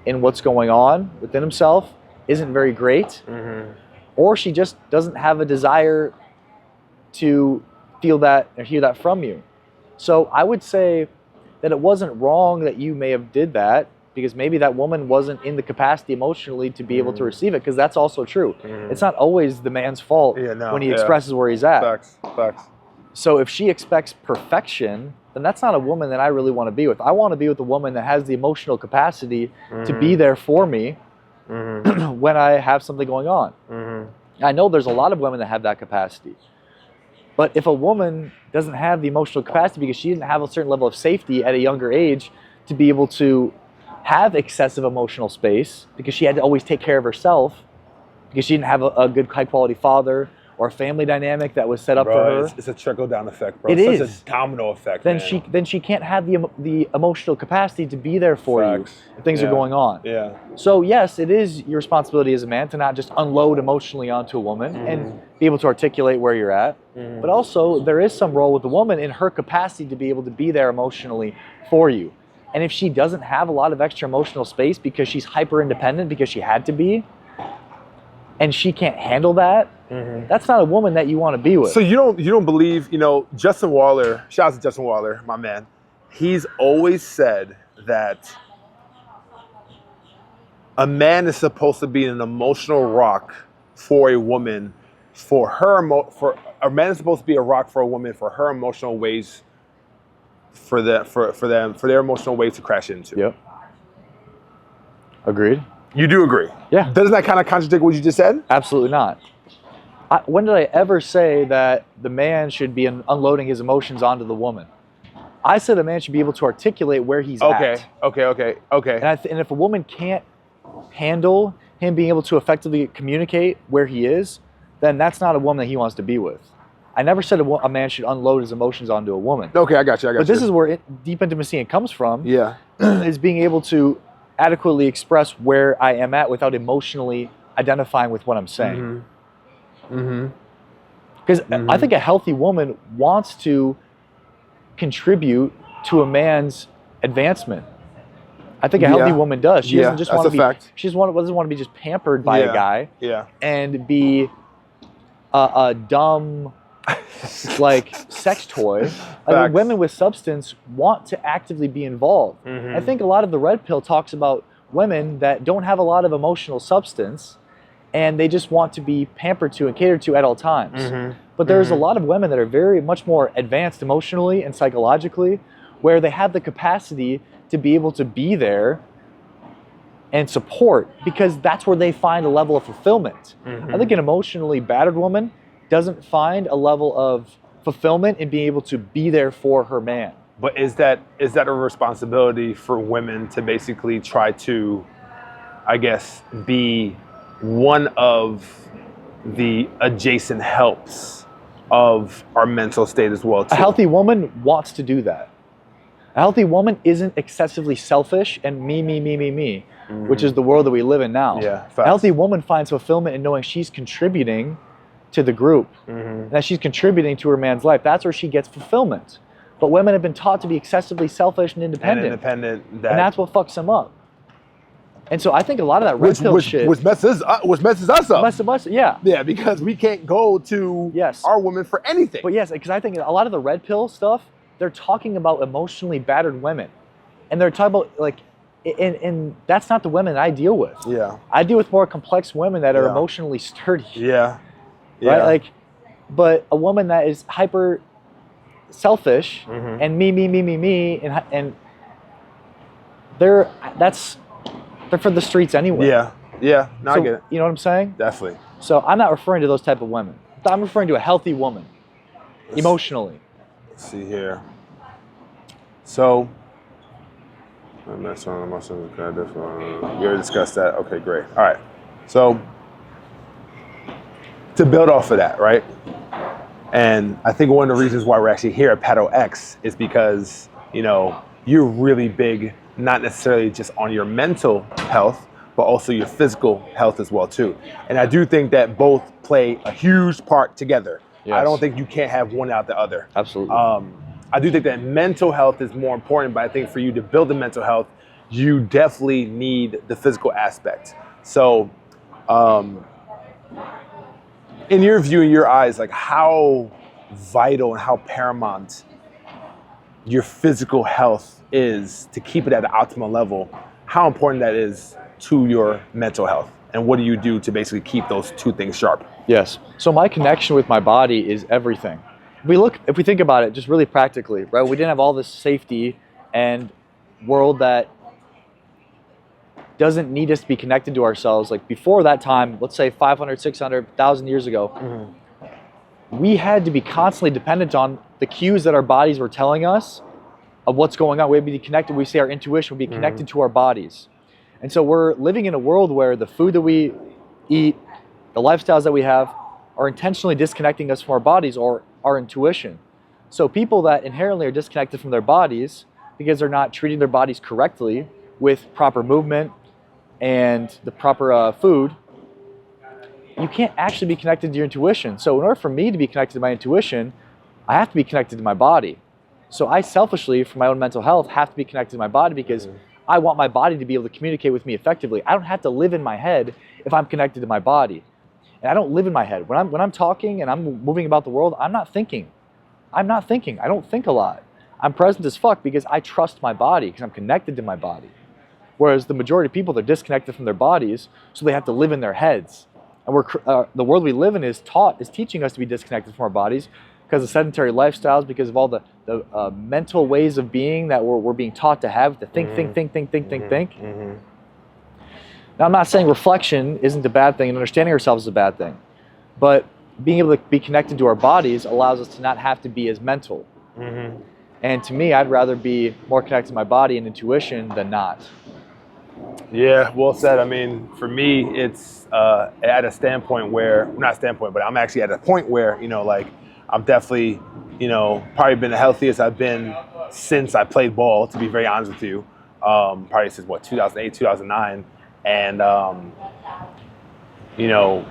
in what's going on within himself isn't very great, or she just doesn't have a desire to feel that or hear that from you. So I would say that it wasn't wrong that you may have did that, because maybe that woman wasn't in the capacity emotionally to be able to receive it, because that's also true. It's not always the man's fault when he expresses where he's at. Facts. So if she expects perfection, then that's not a woman that I really want to be with. I want to be with a woman that has the emotional capacity to be there for me when I have something going on. I know there's a lot of women that have that capacity. But if a woman doesn't have the emotional capacity because she didn't have a certain level of safety at a younger age to be able to have excessive emotional space, because she had to always take care of herself, because she didn't have a good high quality father or a family dynamic that was set up for her. It's a trickle down effect, bro. It's such a domino effect. Then she can't have the emotional capacity to be there for you if things are going on. So yes, it is your responsibility as a man to not just unload emotionally onto a woman and be able to articulate where you're at, but also there is some role with the woman in her capacity to be able to be there emotionally for you. And if she doesn't have a lot of extra emotional space because she's hyper independent because she had to be, and she can't handle that, that's not a woman that you want to be with. So you don't believe, Justin Waller, shout out to Justin Waller, my man. He's always said that a man is supposed to be an emotional rock for a woman, a man is supposed to be a rock for a woman for her emotional ways, for their emotional ways to crash into. Yep. Agreed. You do agree? Yeah. Doesn't that kind of contradict what you just said? Absolutely not. When did I ever say that the man should be unloading his emotions onto the woman? I said a man should be able to articulate where he's at. Okay. And if a woman can't handle him being able to effectively communicate where he is, then that's not a woman that he wants to be with. I never said a man should unload his emotions onto a woman. Okay, I got you. But this is where deep intimacy comes from. Yeah. Is being able to adequately express where I am at without emotionally identifying with what I'm saying. Because I think a healthy woman wants to contribute to a man's advancement. I think a healthy woman does. She doesn't just want to be. She doesn't want to be just pampered by a guy. Yeah. And be a dumb, like, sex toy. Like, women with substance want to actively be involved. I think a lot of the red pill talks about women that don't have a lot of emotional substance, and they just want to be pampered to and catered to at all times. But there's a lot of women that are very much more advanced emotionally and psychologically, where they have the capacity to be able to be there and support, because that's where they find a level of fulfillment. I think an emotionally battered woman doesn't find a level of fulfillment in being able to be there for her man. But is that a responsibility for women to basically try to, I guess, be one of the adjacent helps of our mental state as well too? A healthy woman wants to do that. A healthy woman isn't excessively selfish and me, which is the world that we live in now. Yeah, a healthy woman finds fulfillment in knowing she's contributing to the group, that she's contributing to her man's life. That's where she gets fulfillment. But women have been taught to be excessively selfish and independent. And that's what fucks them up. And so I think a lot of that red pill shit, which messes us up. Yeah, because we can't go to our women for anything. But yes, because I think a lot of the red pill stuff, they're talking about emotionally battered women, and they're talking about, like, and that's not the women that I deal with. Yeah, I deal with more complex women that are emotionally sturdy. Yeah. Right. Like, but a woman that is hyper selfish and me, and they're for the streets anyway. Yeah. No, so, I get it. You know what I'm saying? Definitely. So I'm not referring to those type of women. I'm referring to a healthy woman, emotionally. Let's see here. So, we already discussed that. Okay, great. All right. So, to build off of that, right? And I think one of the reasons why we're actually here at Paddle X is because, you're really big, not necessarily just on your mental health, but also your physical health as well too. And I do think that both play a huge part together. Yes. I don't think you can't have one without the other. Absolutely. I do think that mental health is more important, but I think for you to build the mental health, you definitely need the physical aspect. So, in your view, in your eyes, like, how vital and how paramount your physical health is to keep it at the optimal level, how important that is to your mental health, and what do you do to basically keep those two things sharp? Yes. So my connection with my body is everything. If we think about it just really practically, right? We didn't have all this safety and world that doesn't need us to be connected to ourselves. Like, before that time, let's say 500, 600, 1,000 years ago, we had to be constantly dependent on the cues that our bodies were telling us of what's going on. We had to be connected. We say our intuition would be connected to our bodies. And so we're living in a world where the food that we eat, the lifestyles that we have, are intentionally disconnecting us from our bodies or our intuition. So people that inherently are disconnected from their bodies because they're not treating their bodies correctly with proper movement and the proper food, you can't actually be connected to your intuition. So in order for me to be connected to my intuition, I have to be connected to my body. So I selfishly, for my own mental health, have to be connected to my body because I want my body to be able to communicate with me effectively. I don't have to live in my head if I'm connected to my body. And I don't live in my head. When I'm talking and I'm moving about the world, I'm not thinking. I don't think a lot. I'm present as fuck because I trust my body, because I'm connected to my body. Whereas the majority of people, they're disconnected from their bodies, so they have to live in their heads. And the world we live in is teaching us to be disconnected from our bodies because of sedentary lifestyles, because of all the mental ways of being that we're being taught to have, to think. Now, I'm not saying reflection isn't a bad thing and understanding ourselves is a bad thing, but being able to be connected to our bodies allows us to not have to be as mental. And to me, I'd rather be more connected to my body and intuition than not. Yeah, well said. I mean, for me, it's at a standpoint where, not standpoint, but I'm actually at a point where, you know, like I'm definitely, you know, probably been the healthiest I've been since I played ball, to be very honest with you. Probably since 2008, 2009. And, you know,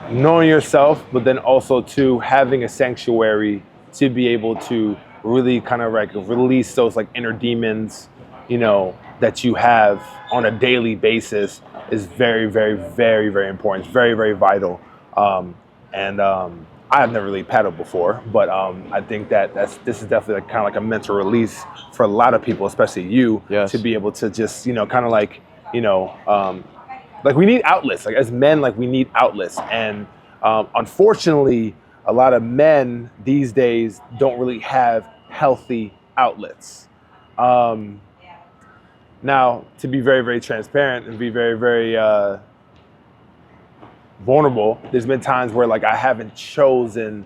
knowing yourself, but then also to having a sanctuary to be able to really kind of like release those like inner demons, you know, that you have on a daily basis is very, very, very, very important. It's very, very vital. I have never really paddled before, but I think that this is definitely like, kind of like a mental release for a lot of people, especially you, to be able to just, you know, kind of like, you know, like we need outlets. Like as men, like we need outlets. And unfortunately, a lot of men these days don't really have healthy outlets. Now, to be very, very transparent and be very, very vulnerable, there's been times where like I haven't chosen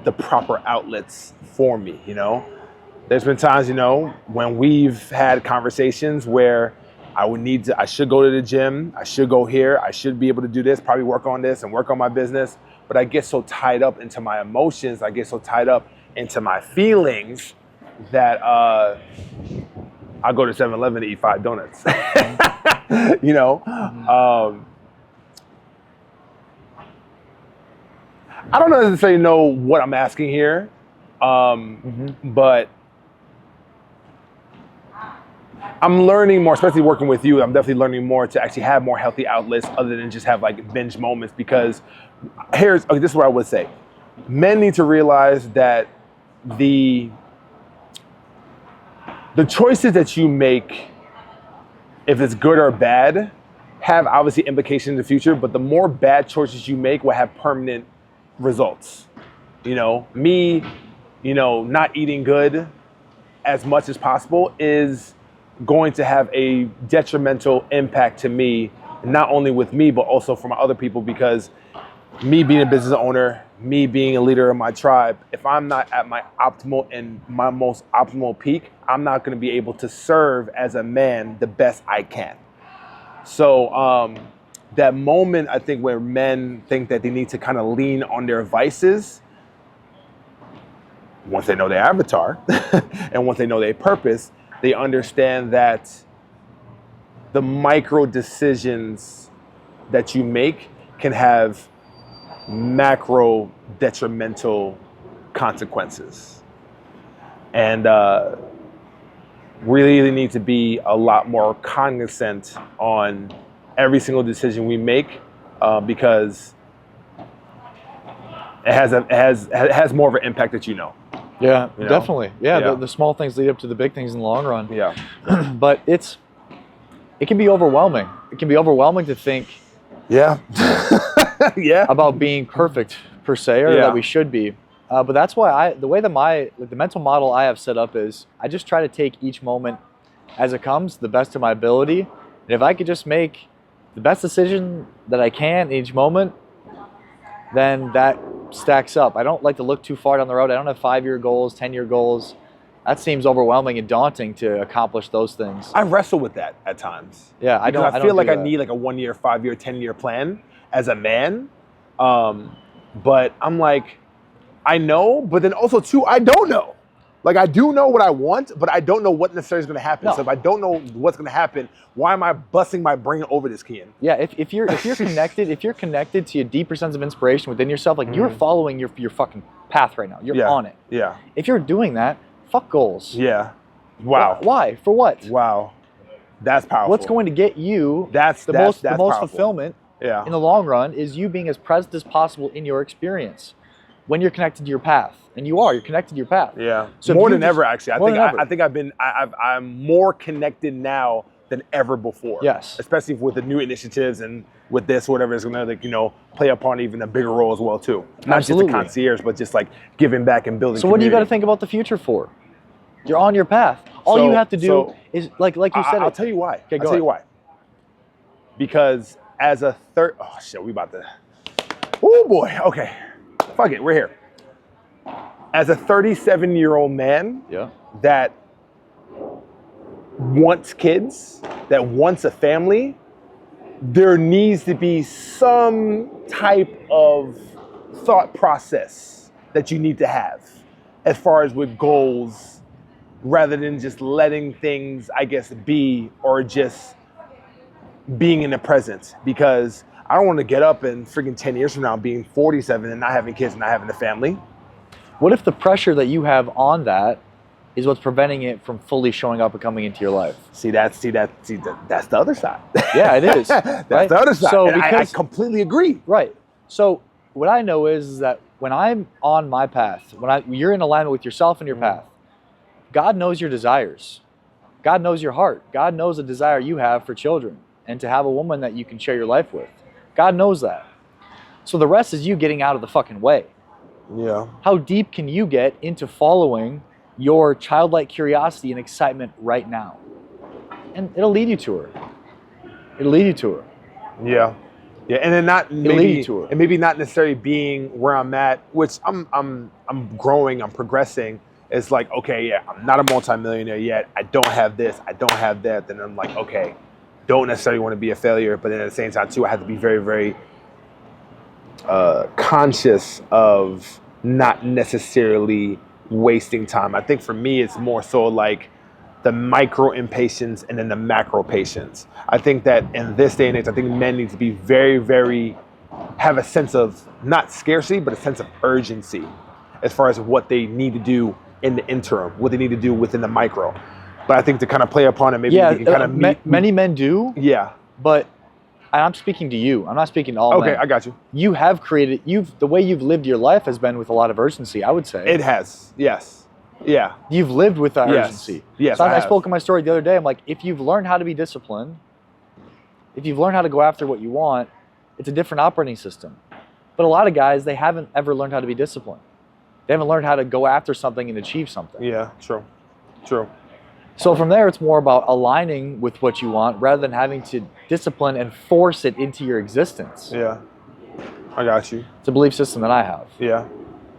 the proper outlets for me, you know? There's been times, you know, when we've had conversations where I should go to the gym, I should go here, I should be able to do this, probably work on this and work on my business, but I get so tied up into my emotions, I get so tied up into my feelings that I go to 7-Eleven to eat 5 donuts, you know? I don't necessarily know what I'm asking here, but I'm learning more, especially working with you. I'm definitely learning more to actually have more healthy outlets other than just have like binge moments, because this is what I would say. Men need to realize that the choices that you make, if it's good or bad, have obviously implications in the future, but the more bad choices you make will have permanent results. You know, me, you know, not eating good as much as possible is going to have a detrimental impact to me, not only with me, but also from other people, because me being a business owner, me being a leader of my tribe, if I'm not at my optimal and my most optimal peak, I'm not going to be able to serve as a man the best I can. So that moment, I think, where men think that they need to kind of lean on their vices, once they know their avatar and once they know their purpose, they understand that the micro decisions that you make can have macro detrimental consequences. And really need to be a lot more cognizant on every single decision we make, because it has more of an impact that you know. Yeah, You know? definitely. Yeah. The small things lead up to the big things in the long run. Yeah. But it can be overwhelming. It can be overwhelming to think about being perfect per se, or that we should be. But that's why the way that the mental model I have set up is I just try to take each moment as it comes, the best of my ability. And if I could just make the best decision that I can each moment, then that stacks up. I don't like to look too far down the road. I don't have 5-year goals, 10-year goals. That seems overwhelming and daunting to accomplish those things. I wrestle with that at times. Yeah, I feel like I need like a 1-year, 5-year, 10-year plan as a man. But I'm like, I know, but then also too, I don't know. Like I do know what I want, but I don't know what necessarily is going to happen. No. So if I don't know what's going to happen, why am I busting my brain over this, Keyen? Yeah, if you're connected to a deeper sense of inspiration within yourself, like you're following your fucking path right now. You're on it. Yeah. If you're doing that, fuck goals. Yeah. Wow. Why? For what? Wow. That's powerful. What's going to get you the most fulfillment Yeah. in the long run is you being as present as possible in your experience when you're connected to your path. And you're connected to your path. Yeah. So more than ever, actually. I think I'm more connected now than ever before. Yes. Especially with the new initiatives and with this, whatever is going to, play upon even a bigger role as well too. Not Absolutely. just the concierge, but just like giving back and building. So what do you got to think about the future for? You're on your path. All you have to do is like you said. I'll tell you why. Okay, I'll tell you why. Because as a we about to. Oh boy. Okay. Fuck it. We're here. As a 37-year-old man. Yeah. That wants kids, that wants a family, there needs to be some type of thought process that you need to have as far as with goals, rather than just letting things, I guess, be, or just being in the present. Because I don't want to get up and freaking 10 years from now being 47 and not having kids and not having a family. What if the pressure that you have on that is what's preventing it from fully showing up and coming into your life? That's the other side. Yeah, it is. That's the other side. So and I completely agree. Right. So what I know is that when I'm on my path, you're in alignment with yourself and your path, God knows your desires. God knows your heart. God knows the desire you have for children and to have a woman that you can share your life with. God knows that. So the rest is you getting out of the fucking way. Yeah. How deep can you get into following your childlike curiosity and excitement right now? And it'll lead you to her. It'll lead you to her. Yeah. Yeah, and then maybe not necessarily being where I'm at, which I'm growing, I'm progressing. It's like, okay, yeah, I'm not a multimillionaire yet. I don't have this, I don't have that. Then I'm like, okay, don't necessarily want to be a failure, but then at the same time too, I have to be very, very conscious of not necessarily wasting time. I think for me, it's more so like the micro impatience and then the macro patience. I think that in this day and age, I think men need to be very, very, have a sense of not scarcity, but a sense of urgency as far as what they need to do in the interim, what they need to do within the micro. But I think to kind of play upon it, maybe we can kind of many men do. Yeah. But I'm speaking to you. I'm not speaking to all men. Okay, I got you. You have created, the way you've lived your life has been with a lot of urgency, I would say. It has, yes. Yeah. You've lived with that urgency. Yes, so I spoke in my story the other day. I'm like, if you've learned how to be disciplined, if you've learned how to go after what you want, it's a different operating system. But a lot of guys, they haven't ever learned how to be disciplined. They haven't learned how to go after something and achieve something. Yeah, true. True. So from there, it's more about aligning with what you want rather than having to discipline and force it into your existence. Yeah, I got you. It's a belief system that I have. Yeah,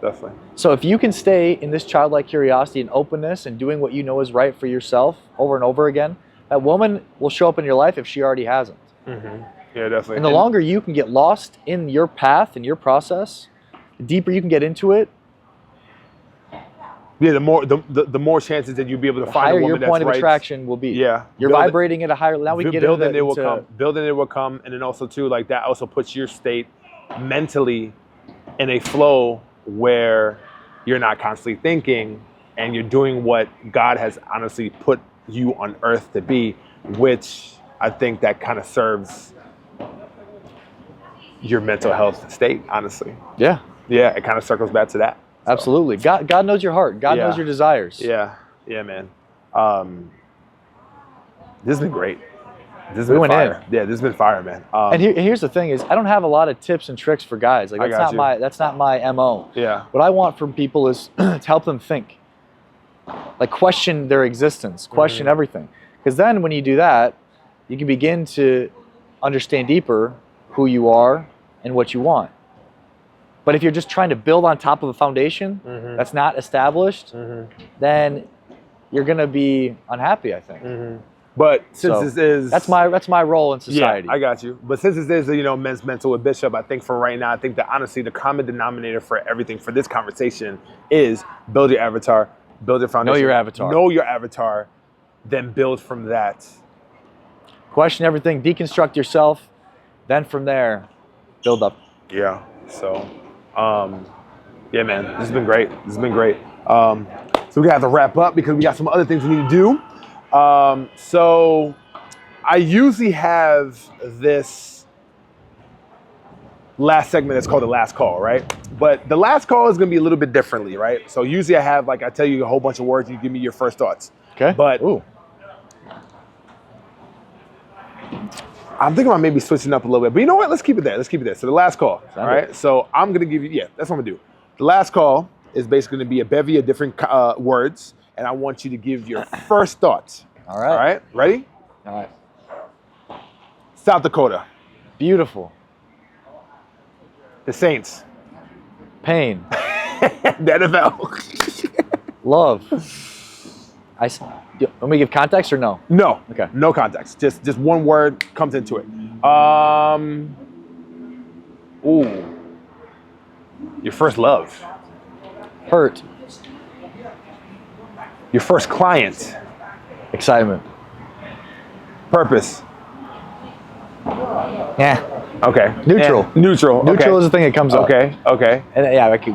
definitely. So if you can stay in this childlike curiosity and openness and doing what you know is right for yourself over and over again, that woman will show up in your life if she already hasn't. Mm-hmm. Yeah, definitely. And the longer you can get lost in your path and your process, the deeper you can get into it, yeah, the more chances that you'll be able to find a woman that's right. Your point of attraction will be. Yeah. You're vibrating at a higher. Now we can get into it will come. Building it will come, and then also too, like that also puts your state mentally in a flow where you're not constantly thinking, and you're doing what God has honestly put you on earth to be, which I think that kind of serves your mental health state, honestly. Yeah. Yeah, it kind of circles back to that. So. Absolutely. God knows your heart. God knows your desires. Yeah. Yeah, man. This has been great. This has been fire. Yeah, this has been fire, man. And here's the thing is, I don't have a lot of tips and tricks for guys. Like that's not my MO. Yeah. What I want from people is to help them think. Like question their existence, question everything. Because then when you do that, you can begin to understand deeper who you are and what you want. But if you're just trying to build on top of a foundation that's not established, then you're going to be unhappy, I think. But since this is... That's my role in society. Yeah, I got you. But since this is, Men's Mental with Bishop, I think for right now, I think that honestly, the common denominator for everything for this conversation is build your avatar, build your foundation. Know your avatar. Know your avatar, then build from that. Question everything, deconstruct yourself, then from there, build up. Yeah, so... yeah, man, this has been great. This has been great. So we got to wrap up because we got some other things we need to do. So I usually have this last segment that's called the last call, right? But the last call is gonna be a little bit differently, right? So usually I have, like, I tell you a whole bunch of words, you give me your first thoughts. Okay. But ooh, I'm thinking about maybe switching up a little bit. But you know what? Let's keep it there. Let's keep it there. So the last call, all right? good. So I'm gonna give you, yeah, that's what I'm gonna do. The last call is basically gonna be a bevy of different words, and I want you to give your first thoughts. All right. All right, ready? All right. South Dakota. Beautiful. The Saints. Pain. The NFL. Love. Want me to give context or no? No. Okay. No context. Just one word comes into it. Ooh. Your first love. Hurt. Your first client. Excitement. Purpose. Yeah. Okay. Neutral. Neutral. Neutral is the thing that comes up. Okay. Okay. And yeah, I got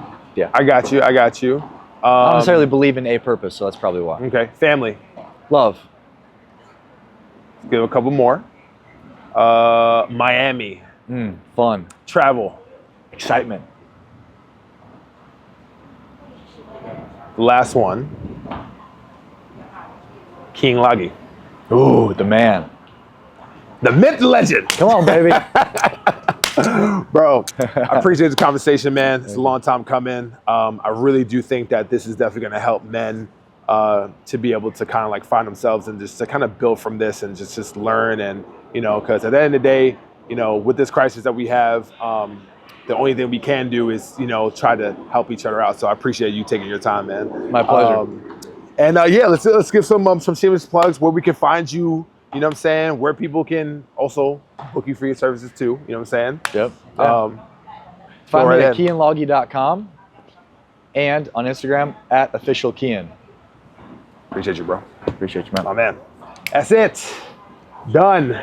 you. I got you. I don't necessarily believe in a purpose, so that's probably why. Okay. Family. Love. Let's give a couple more. Miami. Fun. Travel. Excitement. The last one. Keyen Lage. Ooh, the man. The myth, the legend. Come on, baby. Bro, I appreciate the conversation, man. It's a long time coming. I really do think that this is definitely going to help men to be able to kind of like find themselves and just to kind of build from this and just learn. And, you know, because at the end of the day, you know, with this crisis that we have, the only thing we can do is, you know, try to help each other out. So I appreciate you taking your time, man. My pleasure. Yeah, let's give some shameless plugs where we can find you. You know what I'm saying? Where people can also book you for your services too. You know what I'm saying? Yep. Yeah. Find me at KeyenLage.com and on Instagram at officialKeyen. Appreciate you, bro. Appreciate you, man. My man. That's it. Done.